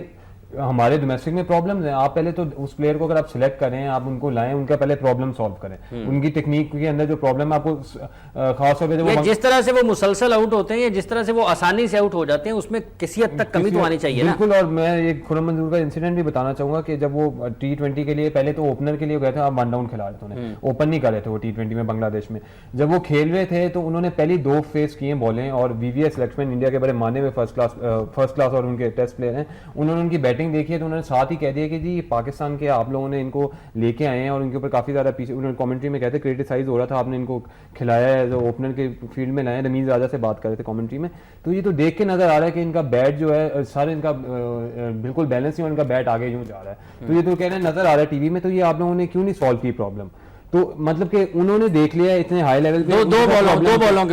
ہمارے ڈومیسٹک میں پرابلمز ہیں. آپ پہلے تو اس پلیئر کو اگر آپ سلیکٹ کریں, آپ ان کو لائیں, ان کا پہلے پرابلم سالو کریں, ان کی ٹیکنیک کے اندر جو پرابلم آپ کو خاص طور پہ جس طرح سے وہ مسلسل آؤٹ ہوتے ہیں یا جس طرح سے وہ آسانی سے آؤٹ ہو جاتے ہیں اس میں کسی حد تک کمی تو آنی چاہیے نا. بالکل. اور میں ایک خرم منظور کا انسیڈنٹ بھی بتانا چاہوں گا کہ جب وہ T20 کے لیے پہلے تو اوپنر کے لیے گئے تھے, آپ ون ڈاؤن کھلا رہے تھے, اوپن نہیں کر رہے تھے وہ T20 میں بنگلہ دیش میں. جب وہ کھیل رہے تھے تو انہوں نے پہلی 2 فیس کیے بالیں, اور VVS لیگسمین انڈیا کے بڑے مانے ہوئے فرسٹ کلاس اور ان کے ٹیسٹ پلیئر ہیں, انہوں نے ان کی بیٹنگ دیکھی ہے تو انہوں نے ساتھ ہی کہہ دیا کہ جی پاکستان کے آپ لوگوں نے ان کو لے کے آئے ہیں اور ان کے اوپر کافی زیادہ پیچھے, انہوں نے کامنٹری میں کہتے کریٹیسائز ہو رہا تھا, آپ نے ان کو کھلایا ہے جو اوپنر کے فیلڈ میں لائے. رمیز راجہ سے بات کر رہے تھے کامنٹری میں, تو یہ تو دیکھ کے نظر آ رہا ہے کہ ان کا بیٹ جو ہے سارے ان کا بالکل بیلنس نہیں, اور ان کا بیٹ آگے یوں جا رہا ہے. تو یہ تو کہہ رہے ہیں نظر آ رہا ہے ٹی وی میں, تو یہ آپ لوگوں نے کیوں نہیں سالو کی پرابلم؟ تو مطلب کہ انہوں نے دیکھ لیا اتنے ہائی لیول پہ دو بالوں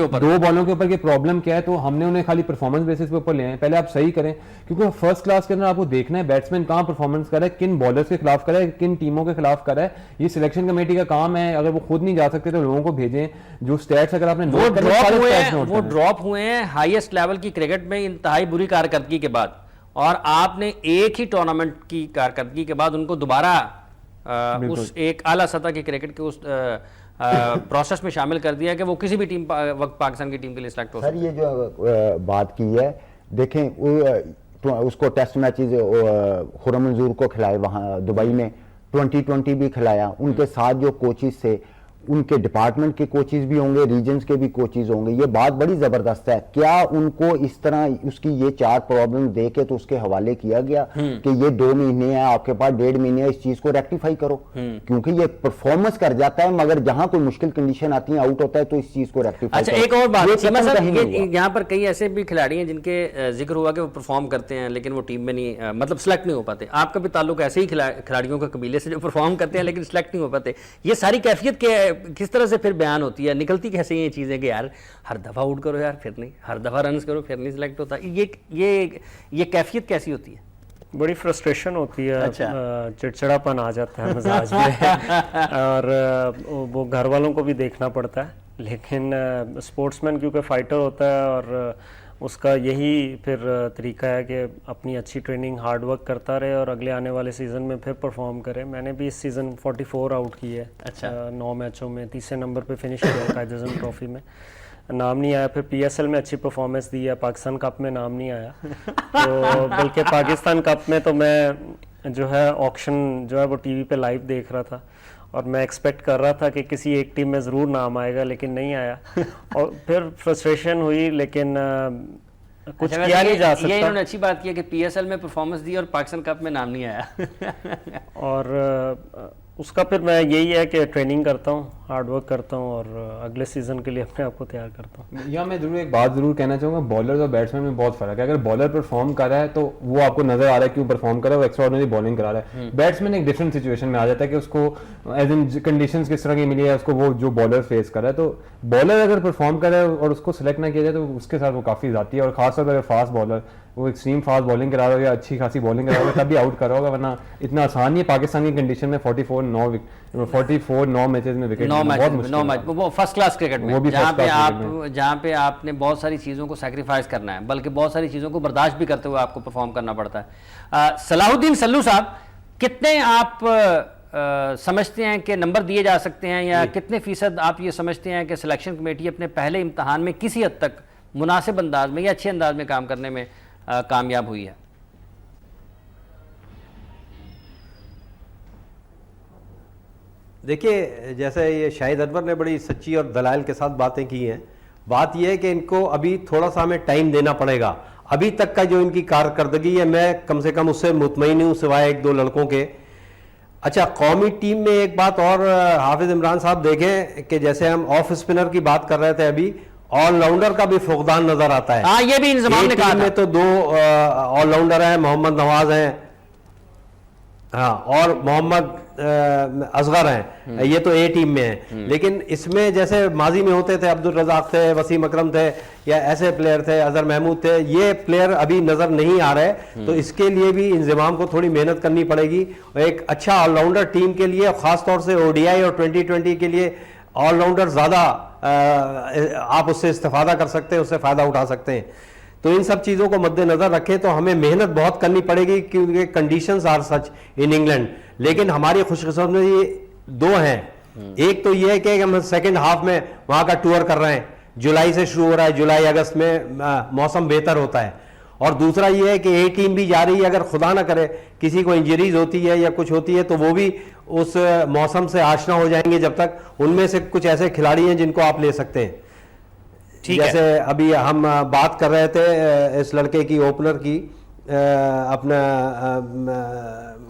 کے اوپر کہ پرابلم کیا ہے, تو ہم نے انہیں خالی پرفارمنس بیسس پہ اوپر لے ہیں. پہلے آپ صحیح کریں, کیونکہ فرسٹ کلاس کے اندر آپ کو دیکھنا ہے بیٹسمین کہاں پرفارمنس کر رہا ہے, کن بالرز کے خلاف کر رہا ہے, کن ٹیموں کے خلاف کر رہا ہے. یہ سلیکشن کمیٹی کا کام ہے, اگر وہ خود نہیں جا سکتے تو لوگوں کو بھیجیں جو اسٹیٹس اگر آپ نے وہ ڈراپ ہوئے ہیں ہائیسٹ لیول کی کرکٹ میں انتہائی بری کارکردگی کے بعد, اور آپ نے ایک ہی ٹورنامنٹ کی کارکردگی کے بعد ان کو دوبارہ اس ایک اعلیٰ سطح کی کرکٹ کے اس پروسیس میں شامل کر دیا کہ وہ کسی بھی ٹیم وقت پاکستان کی ٹیم کے لیے سلیکٹ ہو سکتے ہیں. سر یہ جو بات کی ہے, دیکھیں اس کو ٹیسٹ میچز خرم منظور کو کھلائے وہاں دبئی میں, 2020 بھی کھلایا, ان کے ساتھ جو کوچز تھے ان کے ڈپارٹمنٹ کے کوچز بھی ہوں گے, ریجنز کے بھی کوچز ہوں گے. یہ بات بڑی زبردست ہے. کیا ان کو اس طرح اس کی یہ 4 پرابلم دے کے تو اس کے حوالے کیا گیا کہ یہ 2 مہینے ہیں آپ کے پاس, 1.5 مہینے ہے, اس چیز کو ریکٹیفائی کرو, کیونکہ یہ پرفارمنس کر جاتا ہے مگر جہاں کوئی مشکل کنڈیشن آتی ہے آؤٹ ہوتا ہے تو اس چیز کو ریکٹیفائی کرو. اچھا ایک اور بات, یہاں پر کئی ایسے بھی کھلاڑی ہیں جن کے ذکر ہوا کہ وہ پرفارم کرتے ہیں لیکن وہ ٹیم میں نہیں, مطلب سلیکٹ نہیں ہو پاتے. آپ کا بھی تعلق ایسے ہی کھلاڑیوں کے قبیلے سے جو پرفارم کرتے ہیں لیکن سلیکٹ نہیں ہو پاتے. یہ ساری کیفیت کس طرح سے پھر بیان ہوتی ہے, نکلتی کیسے یہ چیزیں کہ یار ہر دفعہ آؤٹ کرو یار پھر نہیں, ہر دفعہ رنز کرو پھر نہیں سلیکٹ ہوتا, یہ کیفیت کیسی ہوتی ہے؟ بڑی فرسٹریشن ہوتی ہے, چڑچڑا پن آ جاتا ہے مزاج میں, اور وہ گھر والوں کو بھی دیکھنا پڑتا ہے. لیکن اسپورٹس مین کیونکہ فائٹر ہوتا ہے اور اس کا یہی پھر طریقہ ہے کہ اپنی اچھی ٹریننگ ہارڈ ورک کرتا رہے اور اگلے آنے والے سیزن میں پھر پرفارم کرے. میں نے بھی اس سیزن 44 آؤٹ کی ہے 9 میچوں میں, 3رے نمبر پہ فنش کیا قائد اعظم ٹرافی میں, نام نہیں آیا. پھر پی ایس ایل میں اچھی پرفارمنس دی ہے, پاکستان کپ میں نام نہیں آیا, تو بلکہ پاکستان کپ میں تو میں جو ہے آکشن جو ہے وہ ٹی وی پہ لائیو دیکھ رہا تھا اور میں ایکسپیکٹ کر رہا تھا کہ کسی ایک ٹیم میں ضرور نام آئے گا, لیکن نہیں آیا اور پھر فرسٹریشن ہوئی, لیکن کچھ کیا نہیں جا سکتا. یہ انہوں نے اچھی بات کی ہے کہ پی ایس ایل میں پرفارمنس دی اور پاکستان کپ میں نام نہیں آیا. اور اس کا پھر میں یہی ہے کہ ٹریننگ کرتا ہوں, ہارڈ ورک کرتا ہوں اور اگلے سیزن کے لیے اپنے آپ کو تیار کرتا ہوں. یا میں ضرور ایک بات ضرور کہنا چاہوں گا, بالرز اور بیٹسمین میں بہت فرق ہے. اگر بالر پرفارم کر رہا ہے تو وہ آپ کو نظر آ رہا ہے کیوں پرفارم کر رہا ہے, وہ ایکسٹراڈنری بالنگ کرا رہا ہے. بیٹسمین ایک ڈفرنٹ سچویشن میں آ جاتا ہے کہ اس کو ایز ان کنڈیشنز کس طرح کی ملی ہے اس کو, وہ جو بالر فیس کر رہا ہے. تو بالر اگر پرفارم کر رہا ہے اور اس کو سلیکٹ نہ کیا جائے تو اس کے ساتھ وہ کافی ذاتی ہے, اور خاص طور پر اگر فاسٹ بالر وہ ایکسٹریم فاسٹ بالنگ کرا رہا ہو یا اچھی خاصی بالنگ کرا رہا ہوگا تب بھی آؤٹ کر رہا ہوگا, ورنہ اتنا آسان نہیں ہے پاکستان کی کنڈیشن میں 44 9 میچز میں وکٹ, 9 میچ وہ فرسٹ کلاس کرکٹ میں جہاں پہ آپ نے بہت ساری چیزوں کو سیکریفائز کرنا ہے, بلکہ بہت ساری چیزوں کو برداشت بھی کرتے ہوئے آپ کو پرفارم کرنا پڑتا ہے. صلاح الدین سلو صاحب, کتنے آپ سمجھتے ہیں کہ نمبر دیے جا سکتے ہیں, یا کتنے فیصد آپ یہ سمجھتے ہیں کہ سلیکشن کمیٹی اپنے پہلے امتحان میں کسی حد تک مناسب انداز میں یا اچھے انداز میں کام کرنے میں کامیاب ہوئی ہے؟ دیکھیے جیسے یہ شاہد انور نے بڑی سچی اور دلائل کے ساتھ باتیں کی ہیں. بات یہ ہے کہ ان کو ابھی تھوڑا سا ہمیں ٹائم دینا پڑے گا. ابھی تک کا جو ان کی کارکردگی ہے میں کم سے کم اس سے مطمئن ہوں, سوائے 1-2 لڑکوں کے. اچھا قومی ٹیم میں ایک بات اور حافظ عمران صاحب دیکھیں کہ جیسے ہم آف اسپنر کی بات کر رہے تھے ابھی, آل راؤنڈر کا بھی فقدان نظر آتا ہے. ہاں یہ بھی انضمام نے کہا میں تو 2 آل راؤنڈر ہیں, محمد نواز ہیں ہاں اور محمد اصغر ہیں, یہ تو اے ٹیم میں ہیں. لیکن اس میں جیسے ماضی میں ہوتے تھے عبد الرزاق تھے, وسیم اکرم تھے, یا ایسے پلیئر تھے, اظہر محمود تھے, یہ پلیئر ابھی نظر نہیں آ رہے. تو اس کے لیے بھی انضمام کو تھوڑی محنت کرنی پڑے گی. ایک اچھا آل راؤنڈر ٹیم کے لیے, خاص طور سے او ڈی آئی اور 2020 کے لیے آل راؤنڈر زیادہ آپ اس سے استفادہ کر سکتے ہیں, اس سے فائدہ اٹھا سکتے ہیں. تو ان سب چیزوں کو مد نظر رکھیں تو ہمیں محنت بہت کرنی پڑے گی, کیونکہ conditions are such in England. لیکن ہماری خوش قسمتی 2 ہیں. ایک تو یہ ہے کہ ہم سیکنڈ ہاف میں وہاں کا ٹور کر رہے ہیں, جولائی سے شروع ہو رہا ہے, جولائی اگست میں موسم بہتر ہوتا ہے. اور دوسرا یہ ہے کہ اے ٹیم بھی جا رہی ہے, اگر خدا نہ کرے کسی کو انجریز ہوتی ہے یا کچھ ہوتی ہے تو وہ بھی اس موسم سے آشنا ہو جائیں گے. جب تک ان میں سے کچھ ایسے کھلاڑی ہیں جن کو آپ لے سکتے ہیں. جیسے ابھی ہم بات کر رہے تھے اس لڑکے کی, اوپنر کی, اپنا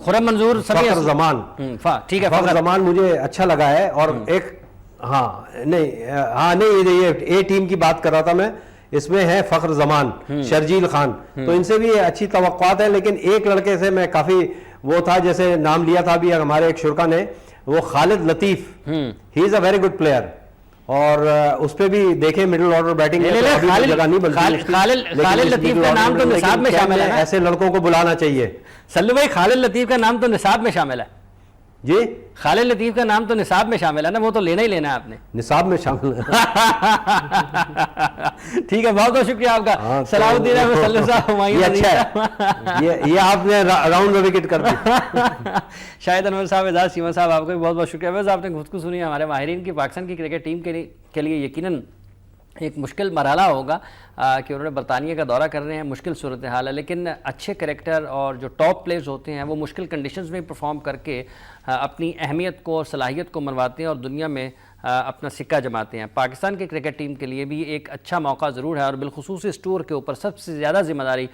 خرم منظور فخر زمان. ٹھیک ہے, فخر زمان مجھے اچھا لگا ہے. اور ایک نہیں یہ اے ٹیم کی بات کر رہا تھا میں, اس میں ہے فخر زمان, شرجیل خان, تو ان سے بھی اچھی توقعات ہیں. لیکن ایک لڑکے سے میں کافی وہ تھا جیسے نام لیا تھا ابھی ہمارے ایک شرکا نے, وہ خالد لطیف, ہی از اے ویری گڈ پلیئر, اور اس پہ بھی دیکھیں مڈل آرڈر بیٹنگ میں جگہ نہیں بنتی. خالد لطیف کا نام تو نصاب میں شامل ہے, ایسے لڑکوں کو بلانا چاہیے. سلو بھائی خالد لطیف کا نام تو نصاب میں شامل ہے. جی خالد لطیف کا نام تو نصاب میں شامل ہے نا, وہ تو لینا ہی لینا ہے آپ نے. نصاب میں شامل ہے. ٹھیک ہے, بہت بہت شکریہ آپ کا صلاح الدین احمد سلو صاحب. یہ اچھا ہے, یہ آپ نے راؤنڈ وکٹ کر دی. شاہد انور صاحب, اعزاز چیمہ صاحب, آپ کو بھی بہت بہت شکریہ. ویسے آپ نے گفتگو سنی ہمارے ماہرین کی. پاکستان کی کرکٹ ٹیم کے لیے یقیناً ایک مشکل مرحلہ ہوگا کہ انہوں نے برطانیہ کا دورہ کر رہے ہیں, مشکل صورتحال ہے, لیکن اچھے کریکٹر اور جو ٹاپ پلیئرز ہوتے ہیں وہ مشکل کنڈیشنز میں پرفارم کر کے اپنی اہمیت کو اور صلاحیت کو منواتے ہیں اور دنیا میں اپنا سکہ جماتے ہیں. پاکستان کی کرکٹ ٹیم کے لیے بھی ایک اچھا موقع ضرور ہے, اور بالخصوص اس ٹور کے اوپر سب سے زیادہ ذمہ داری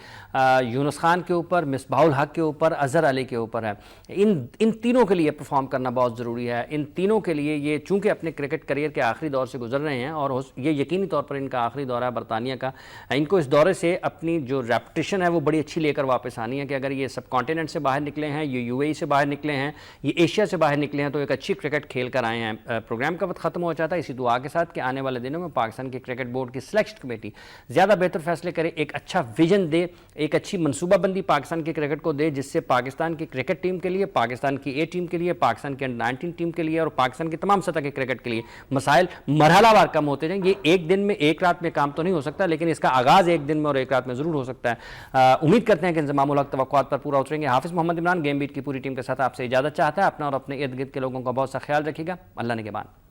یونس خان کے اوپر, مصباح الحق کے اوپر, اظہر علی کے اوپر ہے. ان تینوں کے لیے پرفارم کرنا بہت ضروری ہے. ان تینوں کے لیے یہ چونکہ اپنے کرکٹ کریئر کے آخری دور سے گزر رہے ہیں, اور یہ یقینی طور پر ان کا آخری دورہ ہے برطانیہ کا, ان کو اس دورے سے اپنی جو ریپوٹیشن ہے وہ بڑی اچھی لے کر واپس آنی ہے کہ اگر یہ سب کانٹیننٹ سے باہر نکلے ہیں, یہ یو اے ای سے باہر نکلے ہیں, یہ ایشیا سے باہر نکلے ہیں, تو ایک اچھی کرکٹ کھیل کر آئے ہیں. پروگرام کا وقت ختم ہو جاتا ہے, اسی دعا کے ساتھ کہ آنے والے دنوں میں پاکستان کی کرکٹ بورڈ کی سلیکشن کمیٹی زیادہ بہتر فیصلے کرے, ایک اچھا ویژن دے, ایک اچھی منصوبہ بندی پاکستان کی کرکٹ کو دے, جس سے پاکستان کی کرکٹ ٹیم کے لیے, پاکستان کی اے ٹیم کے لیے, پاکستان کی انڈر 19 ٹیم کے لیے اور پاکستان کی تمام سطح کے کرکٹ کے لیے مسائل مرحلہ وار کم ہوتے جائیں. یہ ایک دن میں ایک رات میں کام تو نہیں ہو سکتا, لیکن اس کا آغاز ایک دن میں اور ایک رات میں ضرور ہو سکتا ہے. امید کرتے ہیں کہ انضمام الحق توقعات پر پورا اتریں گے. حافظ محمد عمران گیم بیٹ کی پوری ٹیم کے ساتھ آپ سے اجازت چاہتا ہے. اپنا اور اپنے ارد گرد کے لوگوں کا بہت سا خیال رکھیے گا. اللہ نگہبان.